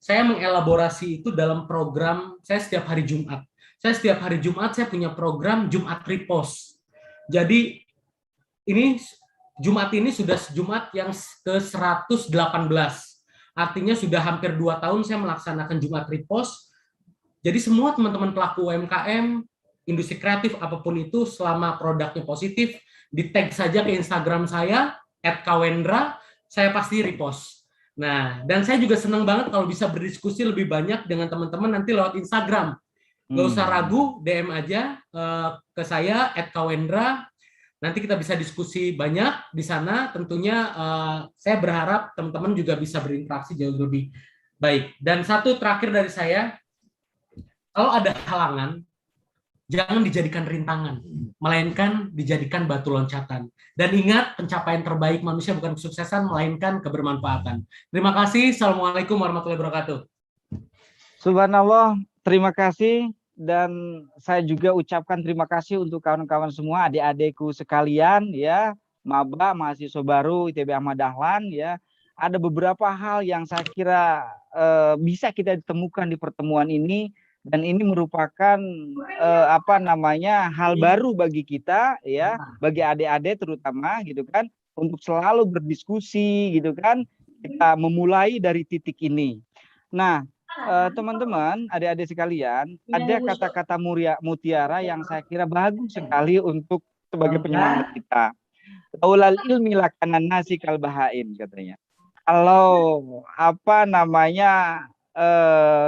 Speaker 5: saya mengelaborasi itu dalam program saya setiap hari Jumat. Saya setiap hari Jumat saya punya program Jumat Repost. Jadi ini Jumat ini sudah Jumat yang ke-118. Artinya sudah hampir 2 tahun saya melaksanakan Jumat Repost. Jadi semua teman-teman pelaku UMKM, industri kreatif apapun itu, selama produknya positif, di tag saja ke Instagram saya @kawendra, saya pasti repost. Nah, dan saya juga senang banget kalau bisa berdiskusi lebih banyak dengan teman-teman nanti lewat Instagram. Nggak usah ragu, DM aja ke saya @kawendra. Nanti kita bisa diskusi banyak di sana. Tentunya saya berharap teman-teman juga bisa berinteraksi jauh lebih baik. Dan satu terakhir dari saya, kalau ada halangan, jangan dijadikan rintangan, melainkan dijadikan batu loncatan. Dan ingat, pencapaian terbaik manusia bukan kesuksesan, melainkan kebermanfaatan. Terima kasih. Assalamualaikum warahmatullahi wabarakatuh.
Speaker 4: Subhanallah, terima kasih. Dan saya juga ucapkan terima kasih untuk kawan-kawan semua, adik-adikku sekalian, ya, maba, mahasiswa baru ITB Ahmad Dahlan, ya. Ada beberapa hal yang saya kira bisa kita temukan di pertemuan ini, dan ini merupakan hal baru bagi kita, ya, bagi adik-adik terutama, gitu kan, untuk selalu berdiskusi, gitu kan, kita memulai dari titik ini. Nah, teman-teman, adik-adik sekalian, ada kata-kata mutiara yang saya kira bagus sekali untuk sebagai penyemangat kita. Laulal ilmi lakanan nasi kal bahaim, katanya. Kalau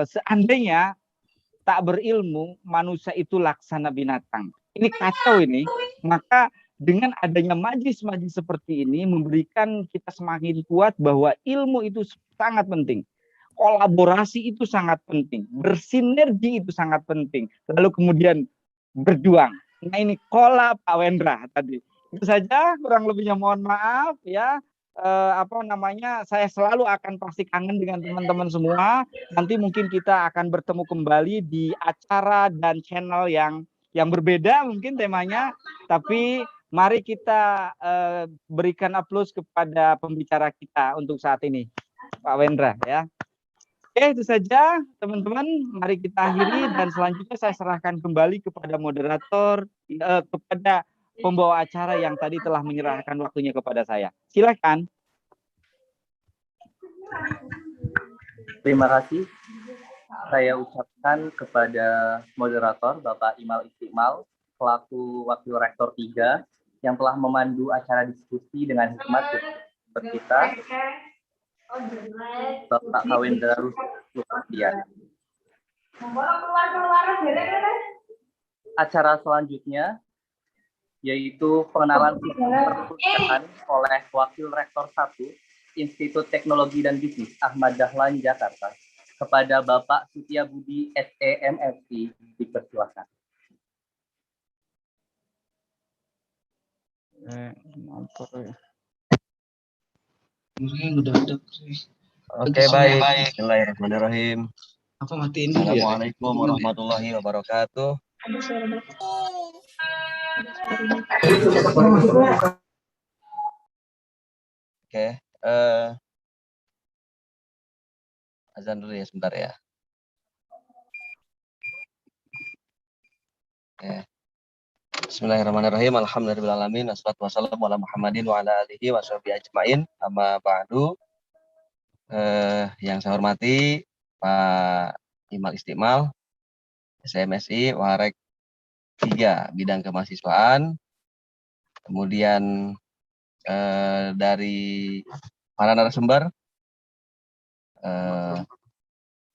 Speaker 4: seandainya tak berilmu, manusia itu laksana binatang. Ini kacau ini. Maka dengan adanya majlis-majlis seperti ini memberikan kita semakin kuat bahwa ilmu itu sangat penting. Kolaborasi itu sangat penting, bersinergi itu sangat penting, lalu kemudian berjuang. Nah, ini kola Pak Wendra tadi. Itu saja, kurang lebihnya mohon maaf, ya. Saya selalu akan pasti kangen dengan teman-teman semua. Nanti mungkin kita akan bertemu kembali di acara dan channel yang berbeda mungkin temanya, tapi mari kita berikan aplaus kepada pembicara kita untuk saat ini, Pak Wendra, ya. Oke, itu saja teman-teman, mari kita akhiri, dan selanjutnya saya serahkan kembali kepada moderator, kepada pembawa acara yang tadi telah menyerahkan waktunya kepada saya. Silakan.
Speaker 2: Terima kasih. Saya ucapkan kepada moderator Bapak Imal Istiqmal, selaku Wakil Rektor 3, yang telah memandu acara diskusi dengan hikmat untuk kita. Bapak Kawendra Rusdian. Acara selanjutnya yaitu pengenalan perpustakaan oleh Wakil Rektor 1 Institut Teknologi dan Bisnis Ahmad Dahlan Jakarta kepada Bapak Setiabudi SEMFI, dipersilakan.
Speaker 9: Oke, baik. Bismillahirrahmanirrahim.
Speaker 1: Assalamualaikum
Speaker 9: warahmatullahi wabarakatuh. Oke, azan dulu ya sebentar ya. Oke. Bismillahirrahmanirrahim. Alhamdulillahirrahmanirrahim. Wassalatu wassalamu ala Muhammadin wa ala alihi wa sahbihi ajma'in. Amma ba'du. Yang saya hormati Pak Imal Istiqmal, SMSI Warek 3 bidang kemahasiswaan. Kemudian dari para narasumber,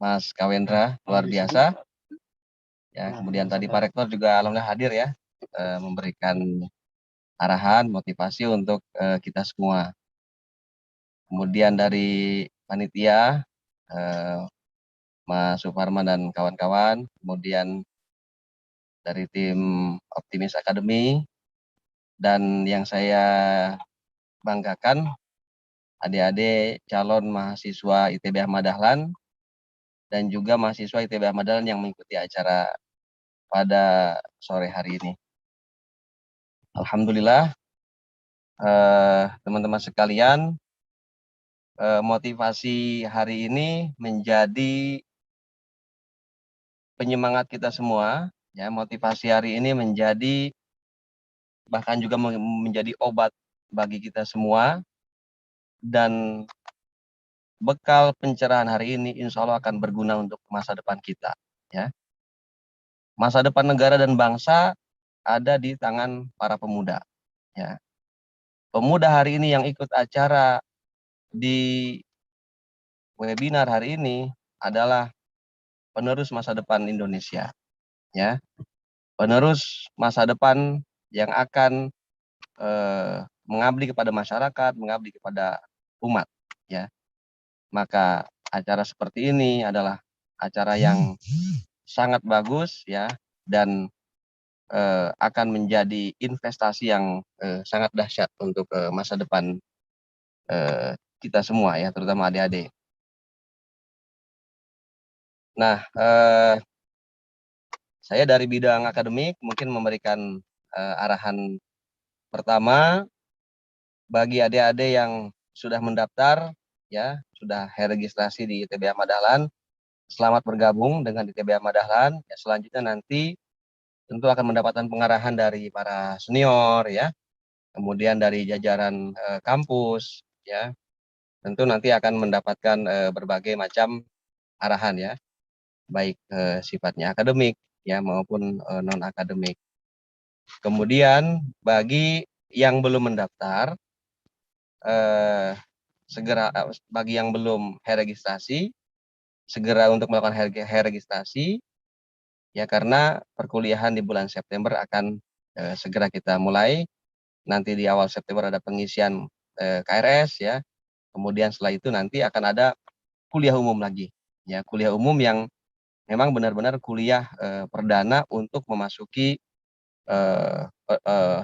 Speaker 9: Mas Kawendra luar biasa. Ya, kemudian tadi Pak Rektor juga alhamdulillah hadir ya, memberikan arahan, motivasi untuk kita semua. Kemudian dari panitia, Mas Suparman dan kawan-kawan, kemudian dari tim Optimis Academy, dan yang saya banggakan, adik-adik calon mahasiswa ITB Ahmad Dahlan, dan juga mahasiswa ITB Ahmad Dahlan yang mengikuti acara pada sore hari ini. Alhamdulillah, teman-teman sekalian, motivasi hari ini menjadi penyemangat kita semua. Ya, motivasi hari ini menjadi bahkan juga menjadi obat bagi kita semua, dan bekal pencerahan hari ini insya Allah akan berguna untuk masa depan kita. Ya. Masa depan negara dan bangsa ada di tangan para pemuda. Ya. Pemuda hari ini yang ikut acara di webinar hari ini adalah penerus masa depan Indonesia. Ya. Penerus masa depan yang akan mengabdi kepada masyarakat, mengabdi kepada umat. Ya. Maka acara seperti ini adalah acara yang sangat bagus, ya, dan akan menjadi investasi yang sangat dahsyat untuk masa depan kita semua, ya, terutama adik-adik. Nah, saya dari bidang akademik mungkin memberikan arahan pertama bagi adik-adik yang sudah mendaftar, ya, sudah registrasi di ITB Ahmad Dahlan. Selamat bergabung dengan ITB Ahmad Dahlan. Ya, selanjutnya nanti tentu akan mendapatkan pengarahan dari para senior, ya, kemudian dari jajaran kampus, ya, tentu nanti akan mendapatkan berbagai macam arahan, ya, baik sifatnya akademik, ya, maupun non akademik. Kemudian bagi yang belum mendaftar, segera, bagi yang belum registrasi, segera untuk melakukan registrasi, ya, karena perkuliahan di bulan September akan segera kita mulai. Nanti di awal September ada pengisian KRS, ya. Kemudian setelah itu nanti akan ada kuliah umum lagi, ya, kuliah umum yang memang benar-benar kuliah perdana untuk memasuki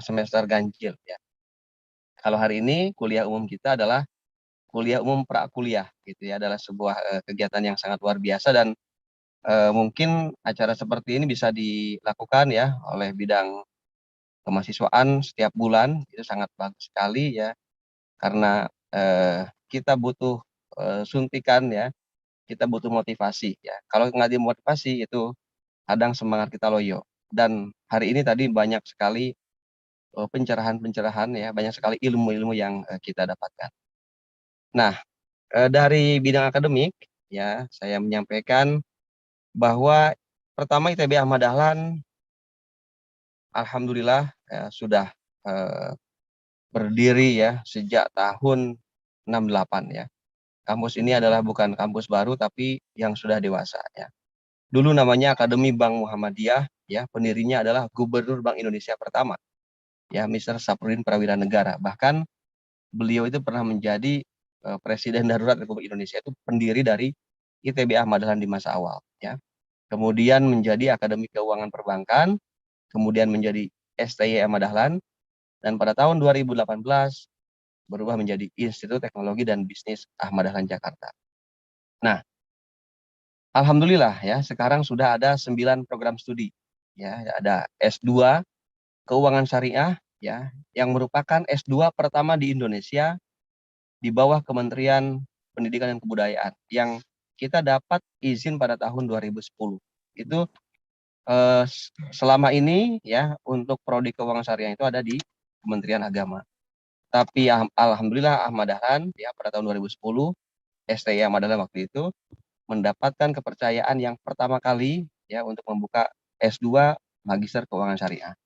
Speaker 9: semester ganjil, ya. Kalau hari ini kuliah umum kita adalah kuliah umum prakuliah, gitu, ya, adalah sebuah kegiatan yang sangat luar biasa, dan mungkin acara seperti ini bisa dilakukan, ya, oleh bidang kemahasiswaan setiap bulan. Itu sangat bagus sekali, ya, karena kita butuh suntikan, ya, kita butuh motivasi, ya. Kalau nggak dimotivasi itu kadang semangat kita loyo. Dan hari ini tadi banyak sekali pencerahan-pencerahan, ya, banyak sekali ilmu-ilmu yang kita dapatkan. Nah, dari bidang akademik, ya, saya menyampaikan bahwa pertama ITB Ahmad Dahlan alhamdulillah, ya, sudah berdiri, ya, sejak tahun 68, ya. Kampus ini adalah bukan kampus baru tapi yang sudah dewasa, ya. Dulu namanya Akademi Bank Muhammadiyah, ya, pendirinya adalah Gubernur Bank Indonesia pertama, ya, Mr. Sapruddin Prawira Negara. Bahkan beliau itu pernah menjadi Presiden Darurat Republik Indonesia, itu pendiri dari ITB Ahmad Dahlan di masa awal, ya. Kemudian menjadi Akademi Keuangan Perbankan, kemudian menjadi STY Ahmad Dahlan, dan pada tahun 2018 berubah menjadi Institut Teknologi dan Bisnis Ahmad Dahlan Jakarta. Nah, alhamdulillah, ya, sekarang sudah ada 9 program studi, ya, ada S2 Keuangan Syariah, ya, yang merupakan S2 pertama di Indonesia di bawah Kementerian Pendidikan dan Kebudayaan yang kita dapat izin pada tahun 2010. Itu selama ini, ya, untuk prodi keuangan syariah itu ada di Kementerian Agama. Tapi alhamdulillah Ahmad Dahlan, ya, pada tahun 2010 STY Ahmad Dahlan waktu itu mendapatkan kepercayaan yang pertama kali, ya, untuk membuka S2 Magister Keuangan Syariah.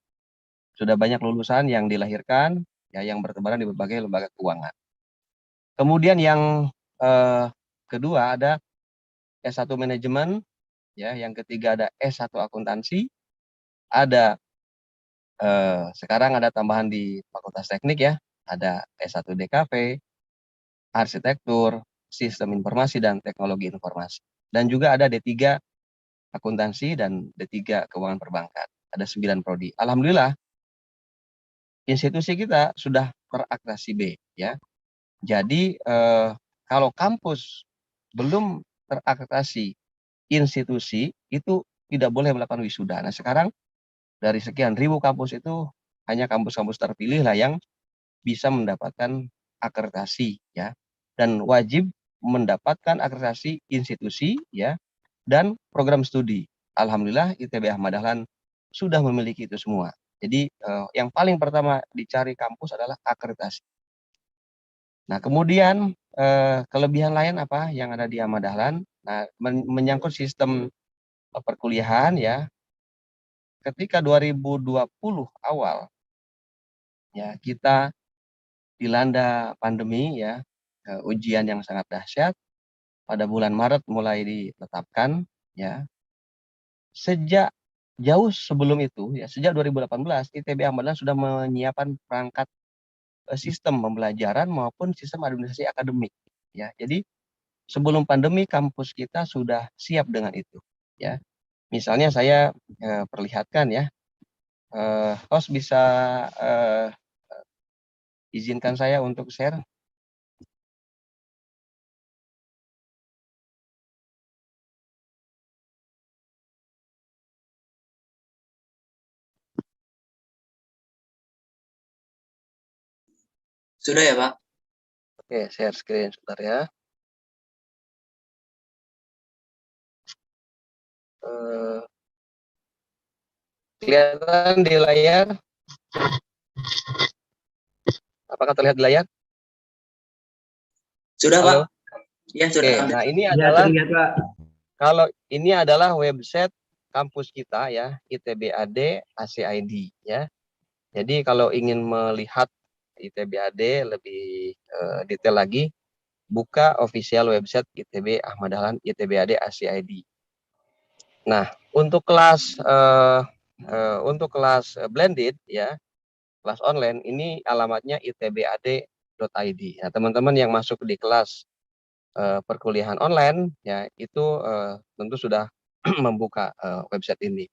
Speaker 9: Sudah banyak lulusan yang dilahirkan, ya, yang bertebaran di berbagai lembaga keuangan. Kemudian yang kedua ada S1 Manajemen, ya, yang ketiga ada S1 Akuntansi, ada sekarang ada tambahan di Fakultas Teknik, ya, ada S1 DKV, Arsitektur, Sistem Informasi dan Teknologi Informasi. Dan juga ada D3 Akuntansi dan D3 Keuangan Perbankan. Ada 9 prodi. Alhamdulillah, institusi kita sudah terakreditasi B, ya. Jadi kalau kampus belum terakreditasi institusi itu tidak boleh melakukan wisuda. Nah, sekarang dari sekian ribu kampus itu hanya kampus-kampus terpilih lah yang bisa mendapatkan akreditasi, ya, dan wajib mendapatkan akreditasi institusi, ya, dan program studi. Alhamdulillah ITB Ahmad Dahlan sudah memiliki itu semua. Jadi yang paling pertama dicari kampus adalah akreditasi. Nah, kemudian kelebihan lain apa yang ada di Ahmad Dahlan? Nah, menyangkut sistem perkuliahan ya. Ketika 2020 awal ya kita dilanda pandemi ya, ujian yang sangat dahsyat. Pada bulan Maret mulai ditetapkan ya. Sejak jauh sebelum itu ya, sejak 2018 ITB Ahmad Dahlan sudah menyiapkan perangkat sistem pembelajaran maupun sistem administrasi akademik ya. Jadi sebelum pandemi kampus kita sudah siap dengan itu ya. Misalnya saya perlihatkan ya, host bisa izinkan saya untuk share.
Speaker 10: Sudah ya, Pak?
Speaker 9: Oke, share screen sebentar ya. Kelihatan di layar? Apakah terlihat di layar?
Speaker 10: Sudah,
Speaker 9: Halo?
Speaker 10: Pak. Ya, sudah.
Speaker 9: Oke, nah ini
Speaker 8: Ya,
Speaker 9: adalah
Speaker 8: terlihat, Pak.
Speaker 9: kalau ini adalah website kampus kita ya, ITB-AD ACID ya. Jadi kalau ingin melihat ITB-AD lebih detail lagi, buka official website ITB Ahmad Dahlan ITB-AD ACID. Nah, untuk kelas blended ya, kelas online ini alamatnya itbad.id. Nah, teman-teman yang masuk di kelas perkuliahan online ya itu tentu sudah membuka website ini.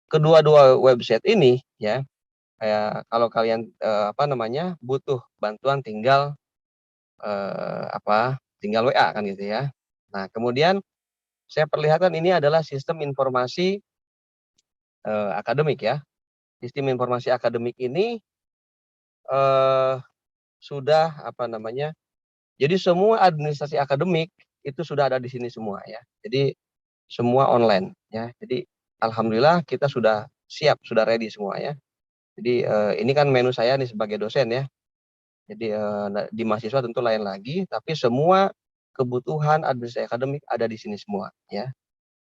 Speaker 9: Kedua-dua website ini ya, kalau kalian butuh bantuan tinggal tinggal WA kan gitu ya. Nah, kemudian saya perlihatkan ini adalah sistem informasi akademik ya. Sistem informasi akademik ini sudah jadi semua administrasi akademik itu sudah ada di sini semua ya. Jadi semua online ya. Jadi alhamdulillah kita sudah siap, sudah ready semua ya. Jadi ini kan menu saya nih sebagai dosen ya. Jadi di mahasiswa tentu lain lagi, tapi semua kebutuhan administrasi akademik ada di sini semua ya.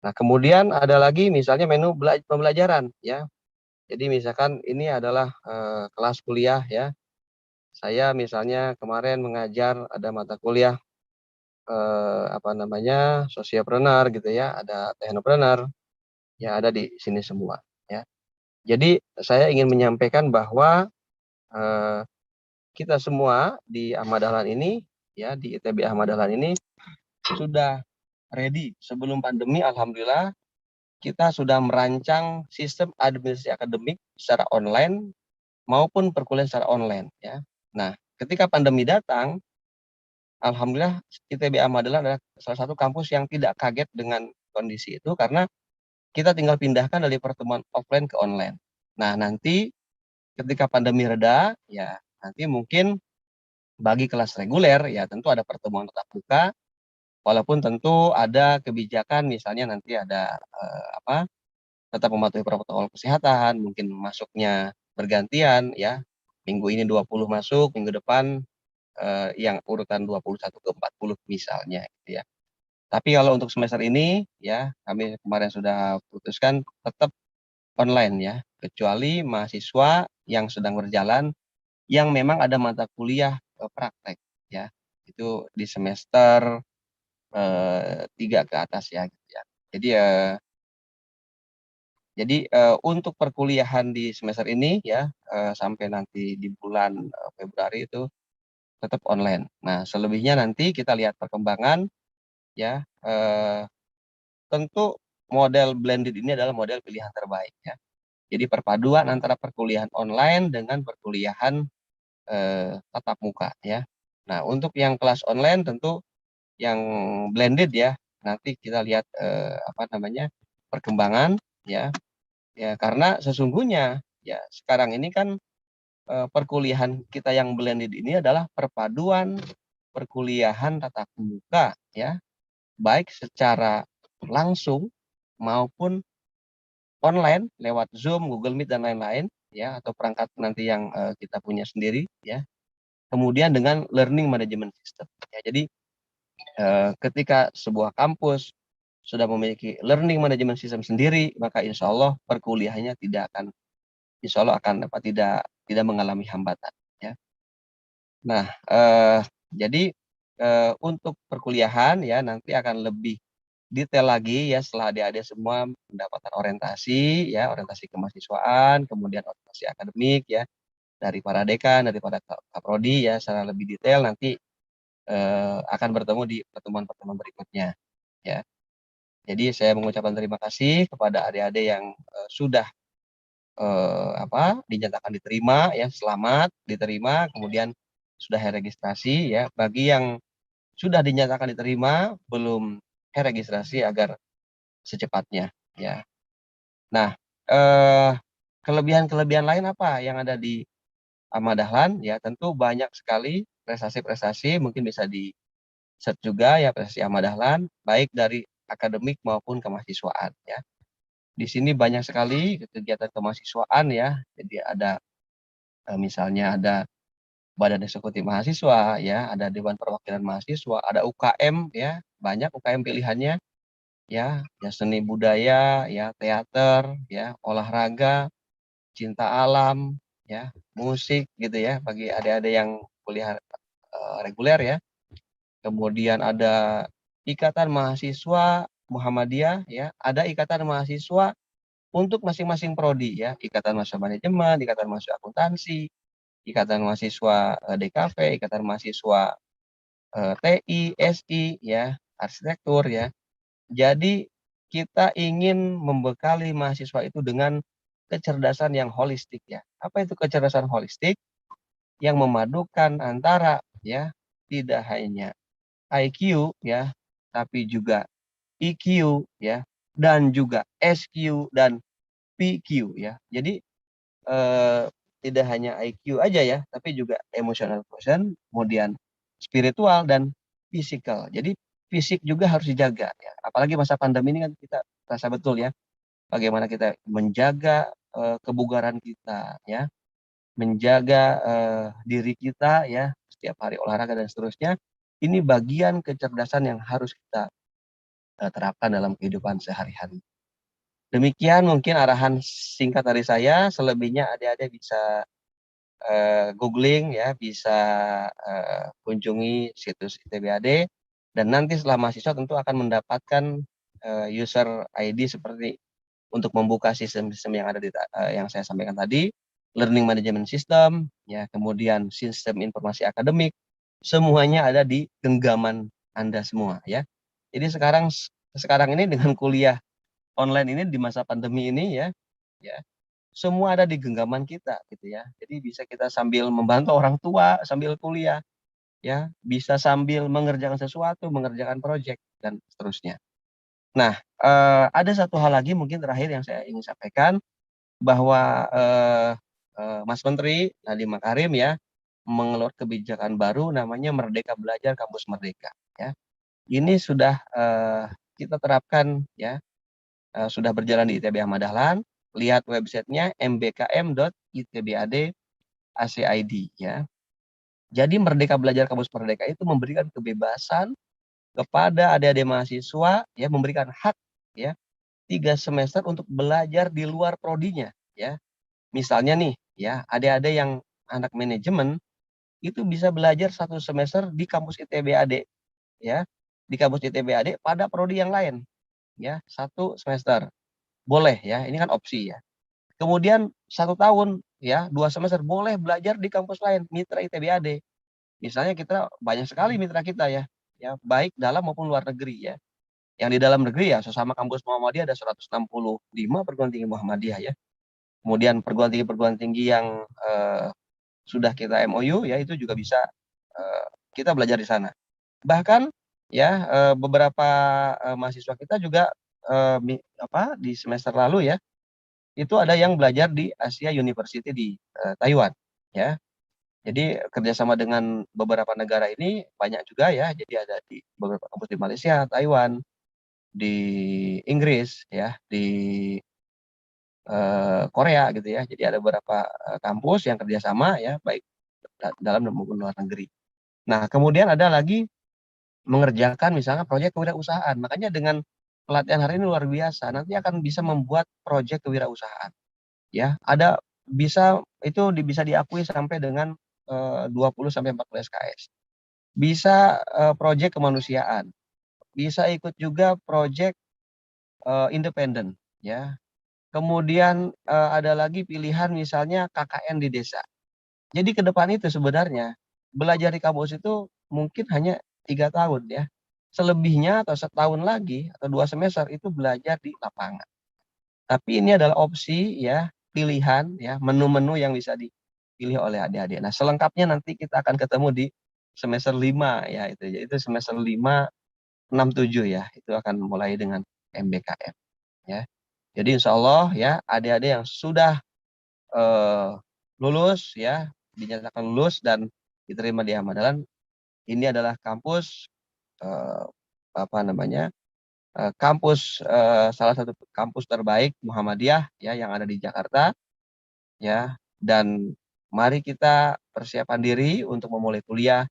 Speaker 9: Nah, kemudian ada lagi misalnya menu pembelajaran ya. Jadi misalkan ini adalah kelas kuliah ya. Saya misalnya kemarin mengajar ada mata kuliah sosiopreneur gitu ya, ada teknopreneur ya, ada di sini semua ya. Jadi saya ingin menyampaikan bahwa kita semua di Ahmad Dahlan ini ya, di ITB Ahmad Dahlan ini sudah ready sebelum pandemi. Alhamdulillah kita sudah merancang sistem administrasi akademik secara online maupun perkuliahan secara online ya. Nah, ketika pandemi datang, alhamdulillah ITB Ahmad Dahlan adalah salah satu kampus yang tidak kaget dengan kondisi itu karena kita tinggal pindahkan dari pertemuan offline ke online. Nah, nanti ketika pandemi reda ya, nanti mungkin bagi kelas reguler ya tentu ada pertemuan tatap muka, walaupun tentu ada kebijakan misalnya nanti ada tetap mematuhi protokol kesehatan, mungkin masuknya bergantian ya. Minggu ini 20 masuk, minggu depan yang urutan 21 ke 40 misalnya gitu ya. Tapi kalau untuk semester ini ya kami kemarin sudah putuskan tetap online ya, kecuali mahasiswa yang sedang berjalan yang memang ada mata kuliah praktek ya. Itu di semester 3 ke atas ya gitu ya. Jadi untuk perkuliahan di semester ini ya sampai nanti di bulan Februari itu tetap online. Nah, selebihnya nanti kita lihat perkembangan ya. Tentu model blended ini adalah model pilihan terbaik ya. Jadi perpaduan antara perkuliahan online dengan perkuliahan tatap muka ya. Nah, untuk yang kelas online tentu yang blended ya. Nanti kita lihat perkembangan ya. Ya, karena sesungguhnya ya sekarang ini kan perkuliahan kita yang blended ini adalah perpaduan perkuliahan tatap muka ya, baik secara langsung maupun online lewat Zoom, Google Meet dan lain-lain ya atau perangkat nanti yang kita punya sendiri ya. Kemudian dengan learning management system. Ya, jadi ketika sebuah kampus sudah memiliki learning management system sendiri, maka insya Allah perkuliahannya insya Allah akan tidak mengalami hambatan. Ya. Nah, jadi untuk perkuliahan ya nanti akan lebih detail lagi ya setelah adik-adik semua mendapatkan orientasi ya, orientasi kemahasiswaan, kemudian orientasi akademik ya dari para dekan, dari para kaprodi ya secara lebih detail nanti akan bertemu di pertemuan-pertemuan berikutnya ya. Jadi saya mengucapkan terima kasih kepada adik-adik yang sudah dinyatakan diterima ya, selamat diterima, kemudian sudah registrasi ya. Bagi yang sudah dinyatakan diterima belum registrasi agar secepatnya ya. Nah, kelebihan-kelebihan lain apa yang ada di Ahmad Dahlan ya, tentu banyak sekali prestasi-prestasi, mungkin bisa di search juga ya prestasi Ahmad Dahlan baik dari akademik maupun kemahasiswaan ya. Di sini banyak sekali kegiatan kemahasiswaan ya. Jadi ada misalnya ada Badan Eksekutif Mahasiswa ya, ada Dewan Perwakilan Mahasiswa, ada UKM ya, banyak UKM pilihannya ya, seni budaya ya, teater ya, olahraga, cinta alam ya, musik gitu ya bagi adik-adik yang kuliah reguler ya. Kemudian ada Ikatan Mahasiswa Muhammadiyah ya, ada Ikatan Mahasiswa untuk masing-masing prodi ya, Ikatan Mahasiswa Manajemen, Ikatan Mahasiswa Akuntansi, Ikatan Mahasiswa DKV, Ikatan Mahasiswa TI, SI ya, arsitektur ya. Jadi kita ingin membekali mahasiswa itu dengan kecerdasan yang holistik ya. Apa itu kecerdasan holistik? Yang memadukan antara ya tidak hanya IQ ya, tapi juga EQ ya, dan juga SQ dan PQ ya. Jadi tidak hanya IQ aja ya, tapi juga emotional quotient, kemudian spiritual dan physical. Jadi fisik juga harus dijaga ya. Apalagi masa pandemi ini kan kita rasa betul ya, bagaimana kita menjaga kebugaran kita ya, menjaga diri kita ya, setiap hari olahraga dan seterusnya. Ini bagian kecerdasan yang harus kita terapkan dalam kehidupan sehari-hari. Demikian mungkin arahan singkat dari saya, selebihnya adik-adik bisa googling ya, bisa kunjungi situs ITB-AD, dan nanti setelah mahasiswa tentu akan mendapatkan user ID seperti untuk membuka sistem-sistem yang ada yang saya sampaikan tadi, learning management system, ya, kemudian sistem informasi akademik, semuanya ada di genggaman Anda semua ya. Jadi sekarang ini dengan kuliah online ini di masa pandemi ini ya, semua ada di genggaman kita gitu ya. Jadi bisa kita sambil membantu orang tua sambil kuliah ya, bisa sambil mengerjakan sesuatu, mengerjakan proyek dan seterusnya. Nah, ada satu hal lagi mungkin terakhir yang saya ingin sampaikan, bahwa Mas Menteri Nadiem Makarim ya mengeluarkan kebijakan baru namanya Merdeka Belajar Kampus Merdeka ya. Ini sudah kita terapkan ya, sudah berjalan di ITB Ahmad Dahlan. Lihat websitenya mbkm.itbad.ac.id ya. Jadi Merdeka Belajar Kampus Merdeka itu memberikan kebebasan kepada adik-adik mahasiswa ya, memberikan hak ya 3 semester untuk belajar di luar prodinya ya. Misalnya nih ya, adik-adik yang anak manajemen itu bisa belajar 1 semester di kampus ITB-AD ya. Di kampus ITB-AD pada prodi yang lain ya, 1 semester. Boleh ya, ini kan opsi ya. Kemudian 1 tahun ya, 2 semester boleh belajar di kampus lain, mitra ITB-AD. Misalnya kita banyak sekali mitra kita ya, baik dalam maupun luar negeri ya. Yang di dalam negeri ya, sesama kampus Muhammadiyah ada 165 perguruan tinggi Muhammadiyah ya. Kemudian perguruan tinggi yang sudah kita MOU ya, itu juga bisa kita belajar di sana. Bahkan ya beberapa mahasiswa kita juga di semester lalu ya, itu ada yang belajar di Asia University di Taiwan ya. Jadi kerjasama dengan beberapa negara ini banyak juga ya. Jadi ada di beberapa kampus di Malaysia, Taiwan, di Inggris ya, di Korea gitu ya. Jadi ada beberapa kampus yang kerjasama ya, baik dalam maupun luar negeri. Nah, kemudian ada lagi mengerjakan misalnya proyek kewirausahaan. Makanya dengan pelatihan hari ini luar biasa. Nanti akan bisa membuat proyek kewirausahaan. Ya, ada bisa itu bisa diakui sampai dengan 20 sampai 40 SKS. Bisa proyek kemanusiaan. Bisa ikut juga proyek independen ya. Kemudian ada lagi pilihan misalnya KKN di desa. Jadi ke depan itu sebenarnya belajar di kampus itu mungkin hanya 3 tahun ya. Selebihnya atau setahun lagi atau 2 semester itu belajar di lapangan. Tapi ini adalah opsi ya, pilihan ya, menu-menu yang bisa dipilih oleh adik-adik. Nah, selengkapnya nanti kita akan ketemu di semester 5 ya itu. Itu semester 5, 6, 7 ya. Itu akan mulai dengan MBKM ya. Jadi insya Allah ya adik-adik yang sudah lulus ya, dinyatakan lulus dan diterima di Ahmad Dahlan, ini adalah kampus kampus salah satu kampus terbaik Muhammadiyah ya yang ada di Jakarta ya. Dan mari kita persiapan diri untuk memulai kuliah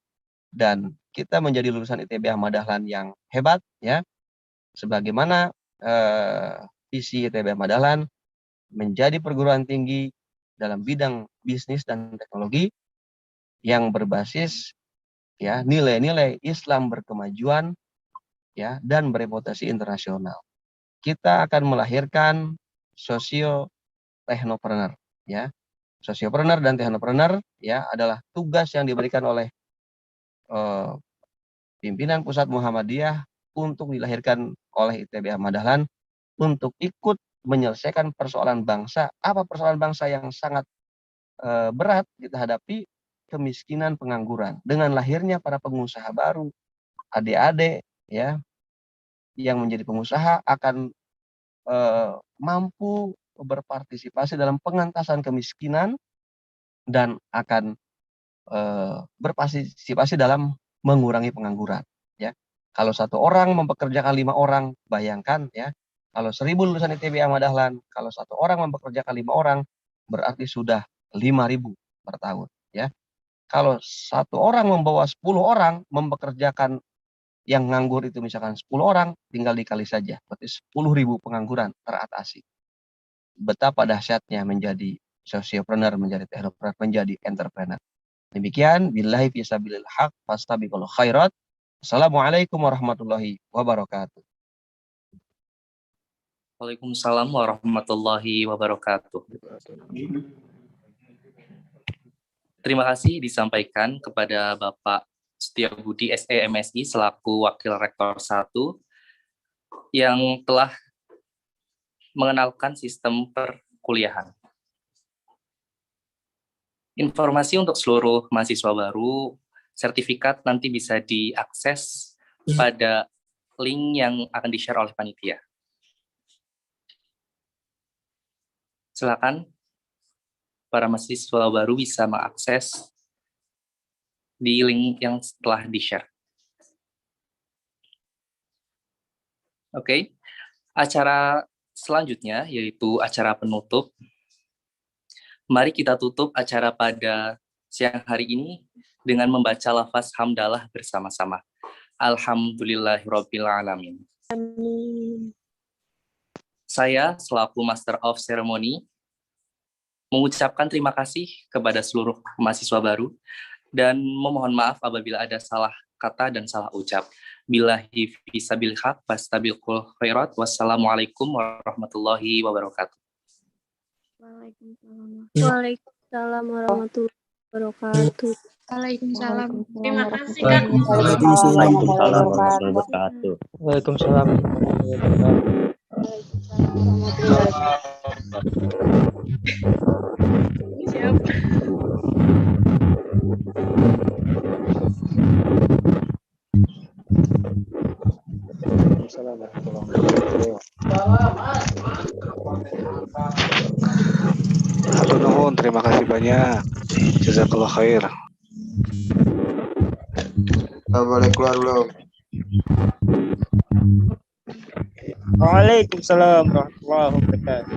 Speaker 9: dan kita menjadi lulusan ITB Ahmad Dahlan yang hebat ya. Sebagaimana visi ITB Ahmad Dahlan menjadi perguruan tinggi dalam bidang bisnis dan teknologi yang berbasis ya nilai-nilai Islam berkemajuan ya dan bereputasi internasional. Kita akan melahirkan sosio-teknopreneur ya. Sosiopreneur dan teknopreneur ya adalah tugas yang diberikan oleh pimpinan pusat Muhammadiyah untuk dilahirkan oleh ITB Ahmad Dahlan untuk ikut menyelesaikan persoalan bangsa. Apa persoalan bangsa yang sangat berat kita hadapi? Kemiskinan, pengangguran. Dengan lahirnya para pengusaha baru, adik-adik ya yang menjadi pengusaha akan mampu berpartisipasi dalam pengentasan kemiskinan dan akan berpartisipasi dalam mengurangi pengangguran ya. Kalau 1 orang mempekerjakan 5 orang, bayangkan ya, kalau 1000 lulusan ITB Ahmad Dahlan, kalau 1 orang mempekerjakan 5 orang, berarti sudah 5.000 per tahun ya. Kalau 1 orang membawa 10 orang mempekerjakan yang nganggur itu misalkan 10 orang, tinggal dikali saja, berarti 10.000 pengangguran teratasi. Betapa dahsyatnya menjadi sosiopreneur, menjadi teknopreneur, menjadi entrepreneur. Demikian, billahi fisabilil haq, fastabiqul khairat. Assalamualaikum warahmatullahi wabarakatuh.
Speaker 2: Waalaikumsalam warahmatullahi wabarakatuh. Terima kasih disampaikan kepada Bapak Setiabudi SEMSI selaku Wakil Rektor 1 yang telah mengenalkan sistem perkuliahan. Informasi untuk seluruh mahasiswa baru, sertifikat nanti bisa diakses pada link yang akan di-share oleh panitia. Silakan para mahasiswa baru bisa mengakses di link yang setelah di-share. Oke, acara selanjutnya yaitu acara penutup. Mari kita tutup acara pada siang hari ini dengan membaca lafaz hamdalah bersama-sama. Alhamdulillahirabbil alamin.
Speaker 11: Amin.
Speaker 2: Saya selaku Master of Ceremony mengucapkan terima kasih kepada seluruh mahasiswa baru dan memohon maaf apabila ada salah kata dan salah ucap. Billahi fisabilil haq fastabiqul khairat. Wassalamualaikum warahmatullahi wabarakatuh.
Speaker 11: Waalaikumsalam warahmatullahi wabarakatuh.
Speaker 3: Waalaikumsalam. Terima kasih Kak.
Speaker 8: Waalaikumsalam warahmatullahi wabarakatuh.
Speaker 12: Waalaikumsalam warahmatullahi wabarakatuh.
Speaker 3: Siap.
Speaker 12: Waalaikumsalam warahmatullahi wabarakatuh. Terima kasih banyak. Jazakallah khair.
Speaker 7: Boleh keluar belum?
Speaker 13: Waalaikumsalam warahmatullahi wabarakatuh.